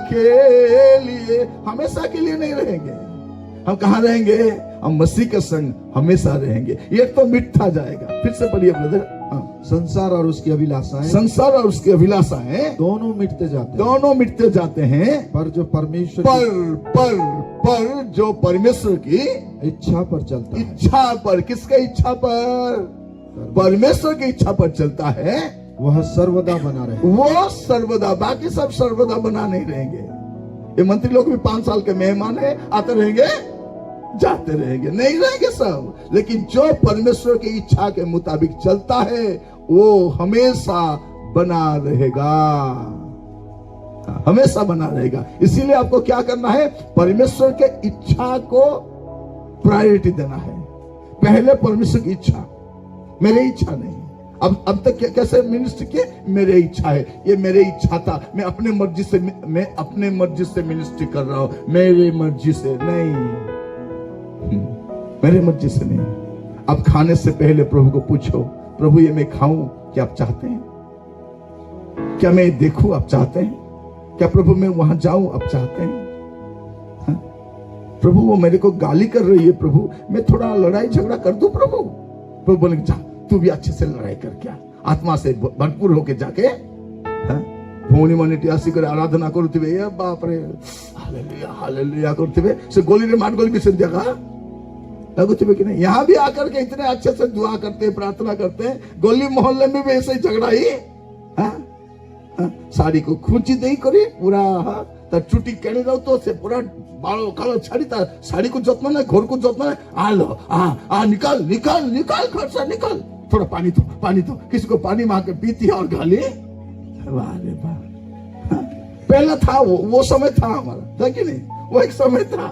के लिए नहीं रहेंगे। हम कहाँ रहेंगे? हम मसीह के संग हमेशा रहेंगे। ये तो मिटता जाएगा। फिर से पढ़िए ब्रदर। संसार और उसकी अभिलाषाएं दोनों मिटते जाते हैं, पर जो परमेश्वर जो परमेश्वर की इच्छा पर चलता है। इच्छा पर, किसके इच्छा पर? परमेश्वर की इच्छा पर चलता है, वह सर्वदा बना रहे। वो सर्वदा, बाकी सब सर्वदा बना नहीं रहेंगे। ये मंत्री लोग भी 5 साल के मेहमान है, आते रहेंगे जाते रहेंगे, नहीं रहेंगे सब। लेकिन जो परमेश्वर की इच्छा के मुताबिक चलता है वो हमेशा बना रहेगा, हमेशा बना रहेगा। इसीलिए आपको क्या करना है, परमेश्वर के इच्छा को प्रायोरिटी देना है। पहले परमेश्वर की इच्छा, मेरी इच्छा नहीं। अब तक कैसे मिनिस्टर किए, मेरी इच्छा है, ये मेरी इच्छा था, मैं अपने मर्जी से मिनिस्ट्री कर रहा हूं, मेरी मर्जी से नहीं, मेरे मर्जी से नहीं। अब खाने से पहले प्रभु को पूछो, प्रभु ये मैं खाऊं क्या आप चाहते हैं? क्या मैं देखूं आप चाहते हैं? क्या प्रभु मैं वहां जाऊं आप चाहते हैं? प्रभु वो मेरे को गाली कर रही है, प्रभु मैं थोड़ा लड़ाई झगड़ा कर दूं प्रभु? प्रभु बोले जा तू भी अच्छे से लड़ाई कर, क्या आत्मा से भरपूर होके जाके भौणी मने टियासी करे आराधना करुथिबे, ए बाप रे हालेलुया हालेलुया करुथिबे, से गोली रे मार गोली बिसन जगह लगुथिबे कि नहीं? यहाँ भी आकर के इतने अच्छे से दुआ करते हैं, प्रार्थना करते हैं, गली मोहल्ले में भी ऐसे ही झगड़ा ही। साड़ी को खुंची दे करी पूरा चुटी केड़ी दो तो से पूरा बालो कालो छाड़ी ता साड़ी को जत्न नहीं, घर को जत्न नहीं, आ लो आ निकाल निकाल निकाल घर से निकाल, थोड़ा पानी तो किसी को पानी मांग के पीती है और गाली। वाह रे वाह, पहला था वो समय था हमारा, था कि नहीं? वो एक समय था,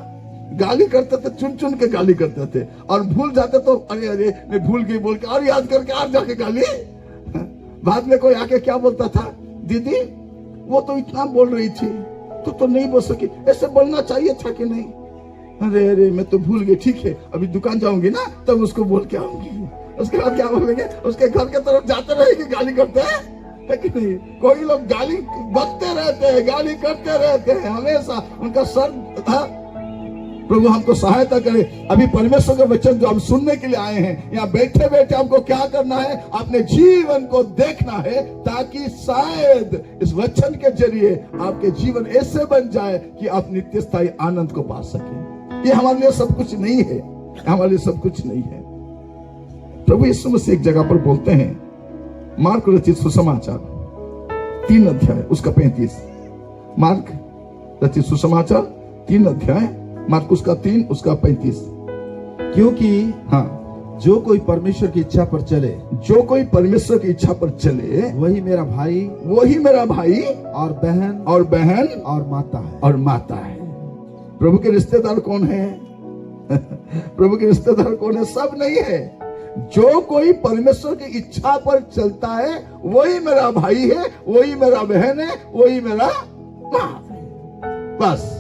गाली करते थे, चुन चुन के गाली करते थे, और भूल जाते तो अरे अरे मैं भूल गई बोल के और याद करके और जाके गाली। बाद में कोई आके क्या बोलता था, दीदी वो तो इतना बोल रही थी तो नहीं बोल सकी, ऐसे बोलना चाहिए था कि नहीं? अरे अरे मैं तो भूल गई, ठीक है अभी दुकान जाऊंगी ना तब उसको बोल के आऊंगी। उसके बाद क्या बोलेंगे, उसके घर के तरफ जाते रहेंगे, गाली करते हैं कि नहीं? कोई लोग गाली बकते रहते हैं, गाली करते रहते हैं हमेशा, उनका सर। प्रभु हमको सहायता करे। अभी परमेश्वर का वचन जो हम सुनने के लिए आए हैं, यहाँ बैठे बैठे हमको क्या करना है, अपने जीवन को देखना है, ताकि शायद इस वचन के जरिए आपके जीवन ऐसे बन जाए कि आप नित्य स्थायी आनंद को पा सके। ये हमारे लिए सब कुछ नहीं है, हमारे लिए सब कुछ नहीं है। प्रभु यीशु मसीह एक जगह पर बोलते हैं, मार्क रचित सुसमाचार 3 अध्याय उसका 35, मार्क रचित सुसमाचार 3 अध्याय, मार्क उसका 3 उसका 35। क्योंकि जो कोई परमेश्वर की इच्छा पर चले, जो कोई परमेश्वर की इच्छा पर चले, वही मेरा भाई और बहन और माता है। प्रभु के रिश्तेदार कौन है? प्रभु के रिश्तेदार कौन है? सब नहीं है। जो कोई परमेश्वर की इच्छा पर चलता है वही मेरा भाई है, वही मेरा बहन है, वही मेरा माँ है। बस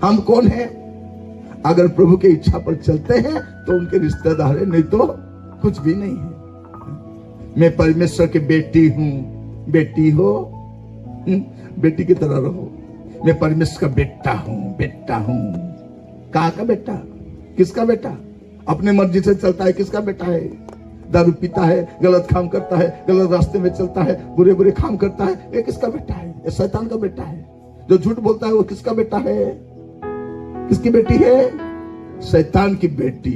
हम कौन है? अगर प्रभु की इच्छा पर चलते हैं तो उनके रिश्तेदार है, नहीं तो कुछ भी नहीं है। मैं परमेश्वर की बेटी हूं, बेटी हो, बेटी की तरह रहो। मैं परमेश्वर का बेटा हूं। कहाँ का बेटा? किसका बेटा? अपने मर्जी से चलता है, किसका बेटा है? दारू पीता है, गलत काम करता है, गलत रास्ते में चलता है, बुरे बुरे काम करता है, ये किसका बेटा है? ये शैतान का बेटा है। जो झूठ बोलता है वो किसका बेटा है? किसकी बेटी है? शैतान की बेटी।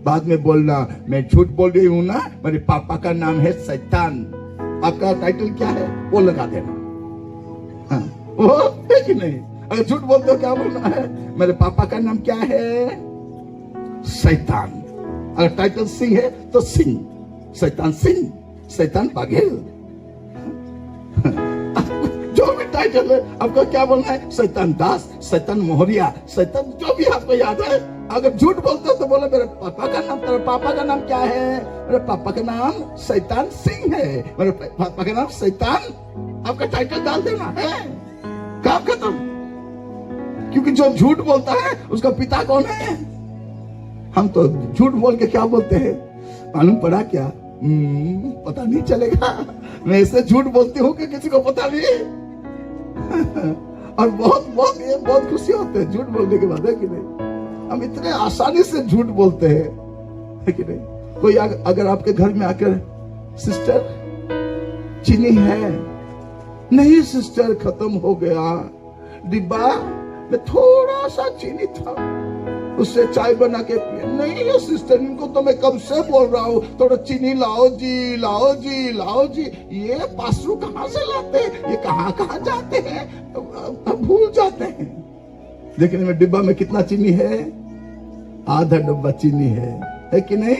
बाद में बोलना मैं झूठ बोल रही हूं ना, मेरे पापा का नाम है शैतान। आपका टाइटल क्या है वो लगा देना। वो है कि नहीं? अगर झूठ बोलते हो क्या बोलना है? मेरे पापा का नाम क्या है? शैतान। अगर टाइटल सिंह है तो सिंह, सिंह, शैतान बघेल। जो भी टाइटल है आपको क्या बोलना है? शैतान दास, शैतान मोहरिया, शैतान जो भी आपको याद है। अगर झूठ बोलते हो तो बोलो मेरे पापा का नाम, तेरे पापा का नाम क्या है? मेरे पापा का नाम शैतान सिंह है, मेरे पापा का नाम शैतान। आपका टाइटल डाल देना है, काम खत्म। क्योंकि जो झूठ बोलता है उसका पिता कौन है? हम तो झूठ बोल के क्या बोलते हैं मालूम पड़ा क्या? पता नहीं चलेगा। मैं ऐसे झूठ बोलती हूँ कि किसी को पता नहीं। और बहुत खुशी होते हैं झूठ बोलने के बाद, है कि नहीं? हम इतने आसानी से झूठ बोलते हैं, है कि नहीं? कोई अगर आपके घर में आकर सिस्टर चीनी है, नहीं सिस्टर खत्म हो गया, डिब्बा में थोड़ा सा चीनी था, उससे चाय बना के पिए। नहीं है सिस्टर, इनको तो मैं कब से बोल रहा हूँ थोड़ा चीनी लाओ जी, लाओ जी, लाओ जी। ये पासरू कहाँ से लाते हैं, ये कहाँ कहाँ जाते हैं, भूल जाते हैं। देखने में डिब्बा में कितना चीनी है, आधा डब्बा चीनी है कि नहीं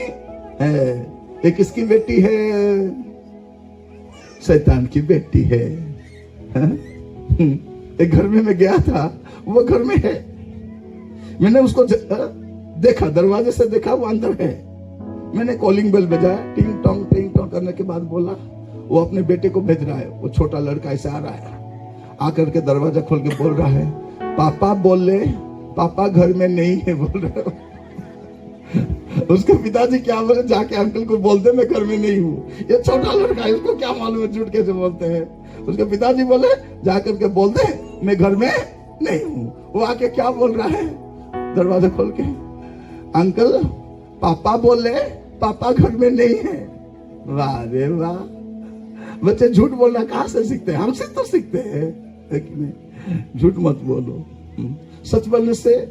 है। ये किसकी बेटी है, शैतान की बेटी है। एक घर में मैं गया था, वो घर में है, मैंने उसको देखा, दरवाजे से देखा वो अंदर है। मैंने कॉलिंग बेल बजाया, टिंग टोंग करने के बाद बोला वो अपने बेटे को भेज रहा है। वो छोटा लड़का ऐसे आ रहा है, आकर के दरवाजा खोल के बोल रहा है, पापा बोले, पापा घर में नहीं है बोल रहे हो। उसके पिताजी क्या बोले, जाके अंकल को बोल दे मैं घर में नहीं हूँ। ये छोटा लड़का है, इसको क्या मालूम है झूठ कैसे बोलते हैं। उसके पिताजी बोले जाकर के बोल दे मैं घर में नहीं हूँ। वो आके क्या बोल रहा है दरवाजा खोल के, अंकल पापा बोले पापा घर में नहीं है। वाह रे वाह, बच्चे झूठ बोलना कहाँ से सीखते हैं, हमसे तो सीखते हैं। झूठ मत बोलो। सच बोलने से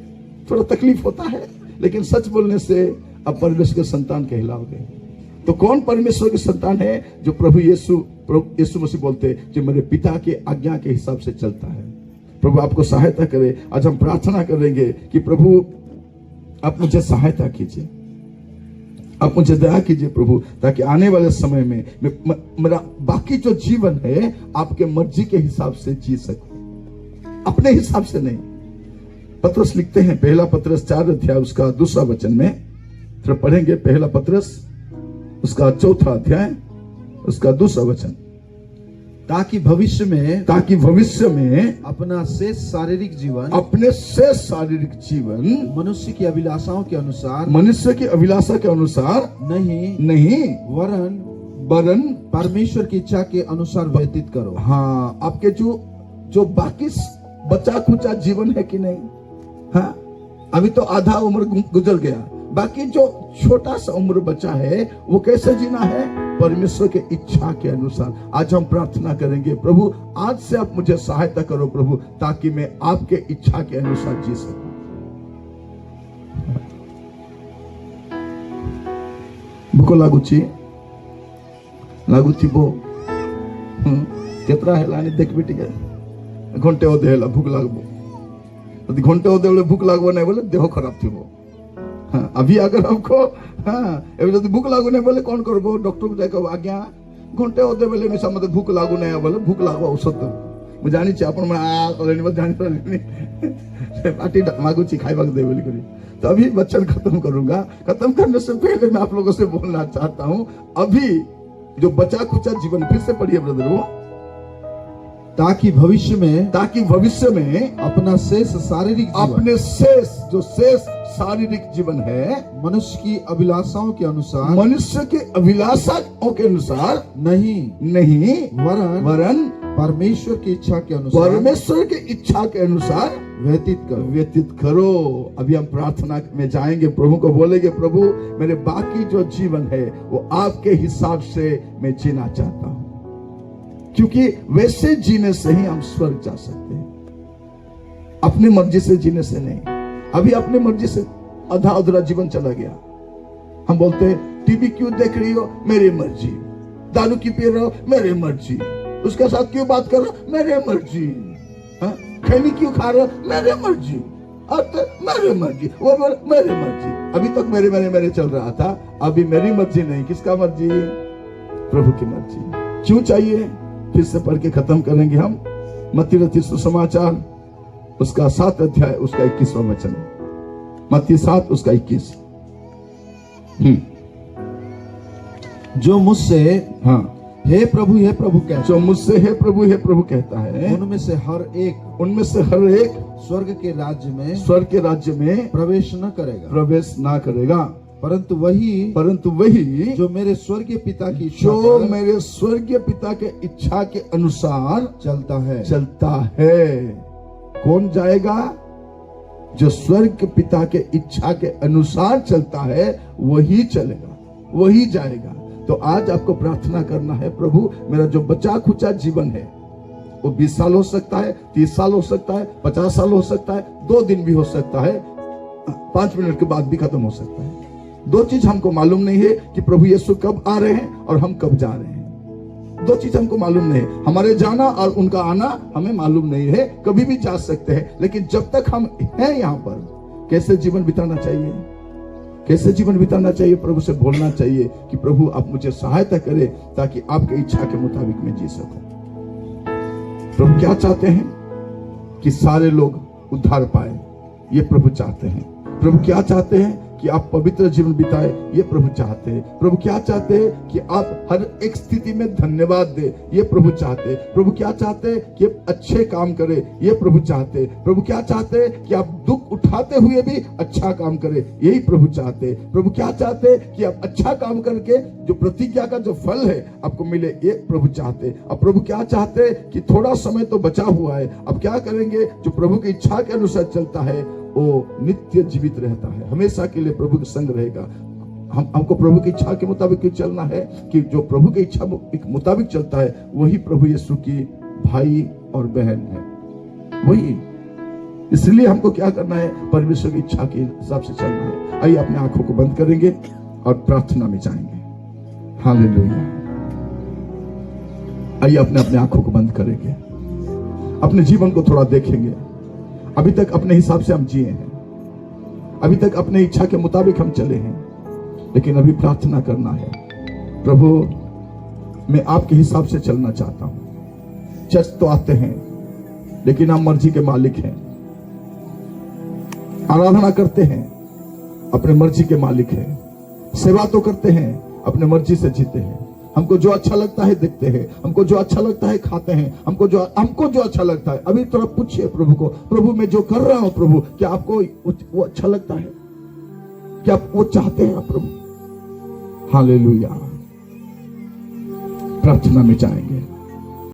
थोड़ा तकलीफ होता है, लेकिन सच बोलने से अब परमेश्वर के संतान कहलाओगे। तो कौन परमेश्वर के संतान है, जो प्रभु यीशु मसीह बोलते हैं, जो मेरे पिता के आज्ञा के हिसाब से चलता है। प्रभु आपको सहायता करे। आज हम प्रार्थना करेंगे कि प्रभु आप मुझे सहायता कीजिए, आप मुझे दया कीजिए प्रभु, ताकि आने वाले समय में मेरा बाकी जो जीवन है आपके मर्जी के हिसाब से जी सकूं, अपने हिसाब से नहीं। पत्रस लिखते हैं, पहला पत्रस 4 अध्याय उसका 2 वचन में, तो पढ़ेंगे पहला पत्रस उसका 4 अध्याय उसका 2 वचन। ताकि भविष्य में अपने शेष शारीरिक जीवन मनुष्य की अभिलाषाओं के अनुसार नहीं वरन परमेश्वर की इच्छा के अनुसार व्यतीत करो। हाँ, आपके जो बाकी बचा खुचा जीवन है कि नहीं, हाँ अभी तो आधा उम्र गुजर गया, बाकी जो छोटा सा उम्र बचा है वो कैसे जीना है, परमेश्वर के इच्छा के अनुसार। आज हम प्रार्थना करेंगे, प्रभु आज से आप मुझे सहायता करो प्रभु, ताकि मैं आपके इच्छा के अनुसार जी सकूं। भूख लागू थी वो केतरा हेला देख बेटी घंटे ओदे हेला भूख लागबो, घंटे ओदे बोले भूख लागबो नहीं बोले देह खराब थी वो। हाँ, अभी अगर हमको हाँ भूख लागू नहीं बोले कौन करबो, डॉक्टर को जाकर आज्ञा घंटे ओदे बोले मिसा मत भूख लागू नहीं बोले भूख लागबो औषध दो जानी अपन पार्टी मागुची खाई दे बोली करी। तो अभी वचन खत्म करूंगा, खत्म करने से पहले मैं आप लोगों से बोलना चाहता हूं, अभी जो बचा खुचा जीवन, फिर से पढ़िए ब्रदर वो, ताकि भविष्य में अपना शेष शारीरिक जीवन है मनुष्य की अभिलाषाओं के अनुसार नहीं वरन परमेश्वर की इच्छा के अनुसार व्यतीत करो। अभी हम प्रार्थना में जाएंगे, प्रभु को बोलेंगे, प्रभु मेरे बाकी जो जीवन है वो आपके हिसाब से मैं जीना चाहता हूं, क्योंकि वैसे जीने से ही हम स्वर्ग जा सकते हैं, अपनी मर्जी से जीने से नहीं। अभी अपनी मर्जी से आधा अधूरा जीवन चला गया। हम बोलते हैं टीवी क्यों देख रही हो, मेरी मर्जी, दारू क्यों पी रहे हो, मेरी मर्जी, उसके साथ क्यों बात कर रहे हो, मेरी मर्जी, खैनी क्यों खा रहे हो, मेरी मर्जी, मेरी मर्जी, वो मेरी मर्जी। अभी तक मेरे चल रहा था, अभी मेरी मर्जी नहीं, किसका मर्जी, प्रभु की मर्जी। क्यों चाहिए, फिर से पढ़ के खत्म करेंगे हम। मत्ती रचित सुसमाचार उसका 7 अध्याय उसका 21वां वचन, मत्ती 7 उसका 21। जो मुझसे हाँ हे प्रभु कहता, जो मुझसे हे प्रभु कहता है, उनमें से हर एक स्वर्ग के राज्य में प्रवेश न करेगा, परंतु वही जो मेरे स्वर्गीय पिता के इच्छा के अनुसार चलता है। कौन जाएगा, जो स्वर्ग के पिता के इच्छा के अनुसार चलता है वही चलेगा, वही जाएगा। तो आज आपको प्रार्थना करना है, प्रभु मेरा जो बचा खुचा जीवन है वो 20 साल हो सकता है, 30 साल हो सकता है, 50 साल हो सकता है, 2 दिन भी हो सकता है, 5 मिनट के बाद भी खत्म हो सकता है। 2 चीज हमको मालूम नहीं है कि प्रभु यीशु कब आ रहे हैं और हम कब जा रहे हैं। 2 चीज हमको मालूम नहीं है, हमारे जाना और उनका आना हमें मालूम नहीं है। कभी भी जा सकते हैं, लेकिन जब तक हम हैं यहाँ पर कैसे जीवन बिताना चाहिए, कैसे जीवन बिताना चाहिए, प्रभु से बोलना चाहिए कि प्रभु आप मुझे सहायता करें ताकि आपकी इच्छा के मुताबिक मैं जी सकूं। प्रभु क्या चाहते हैं कि सारे लोग उद्धार पाए, ये प्रभु चाहते हैं। प्रभु क्या चाहते हैं कि आप पवित्र जीवन बिताए, ये प्रभु चाहते हैं। प्रभु क्या चाहते हैं कि आप हर एक स्थिति में धन्यवाद दे, ये प्रभु चाहते हैं। प्रभु क्या चाहते हैं कि अच्छे काम करे, ये प्रभु चाहते हैं। प्रभु क्या चाहते हैं कि आप दुख उठाते हुए भी अच्छा काम करे, यही प्रभु चाहते हैं। प्रभु क्या चाहते हैं कि आप अच्छा काम करके जो प्रतिज्ञा का जो फल है आपको मिले, ये प्रभु चाहते हैं। अब प्रभु क्या चाहते हैं कि थोड़ा समय तो बचा हुआ है, अब क्या करेंगे, जो प्रभु की इच्छा के अनुसार चलता है वो नित्य जीवित रहता है, हमेशा के लिए प्रभु के संग रहेगा। हमको प्रभु की इच्छा के मुताबिक चलना है कि जो प्रभु की इच्छा के मुताबिक चलता है वही प्रभु यीशु की भाई और बहन है, वही। इसलिए हमको क्या करना है, परमेश्वर की इच्छा के हिसाब से चलना है। आइए अपने आंखों को बंद करेंगे और प्रार्थना में जाएंगे। हालेलुया। आइए अपने अपने आंखों को बंद करेंगे, अपने जीवन को थोड़ा देखेंगे। अभी तक अपने हिसाब से हम जिए हैं, अभी तक अपने इच्छा के मुताबिक हम चले हैं, लेकिन अभी प्रार्थना करना है, प्रभु मैं आपके हिसाब से चलना चाहता हूं। चर्च तो आते हैं लेकिन आप मर्जी के मालिक हैं, आराधना करते हैं अपने मर्जी के मालिक हैं, सेवा तो करते हैं अपने मर्जी से जीते हैं। हमको जो अच्छा लगता है देखते हैं, हमको जो अच्छा लगता है खाते हैं, हमको जो अच्छा लगता है। अभी थोड़ा पूछिए प्रभु को, प्रभु मैं जो कर रहा हूं प्रभु, क्या आपको वो अच्छा लगता है, क्या आप वो चाहते हैं आप प्रभु? हालेलुया। प्रार्थना में जाएंगे।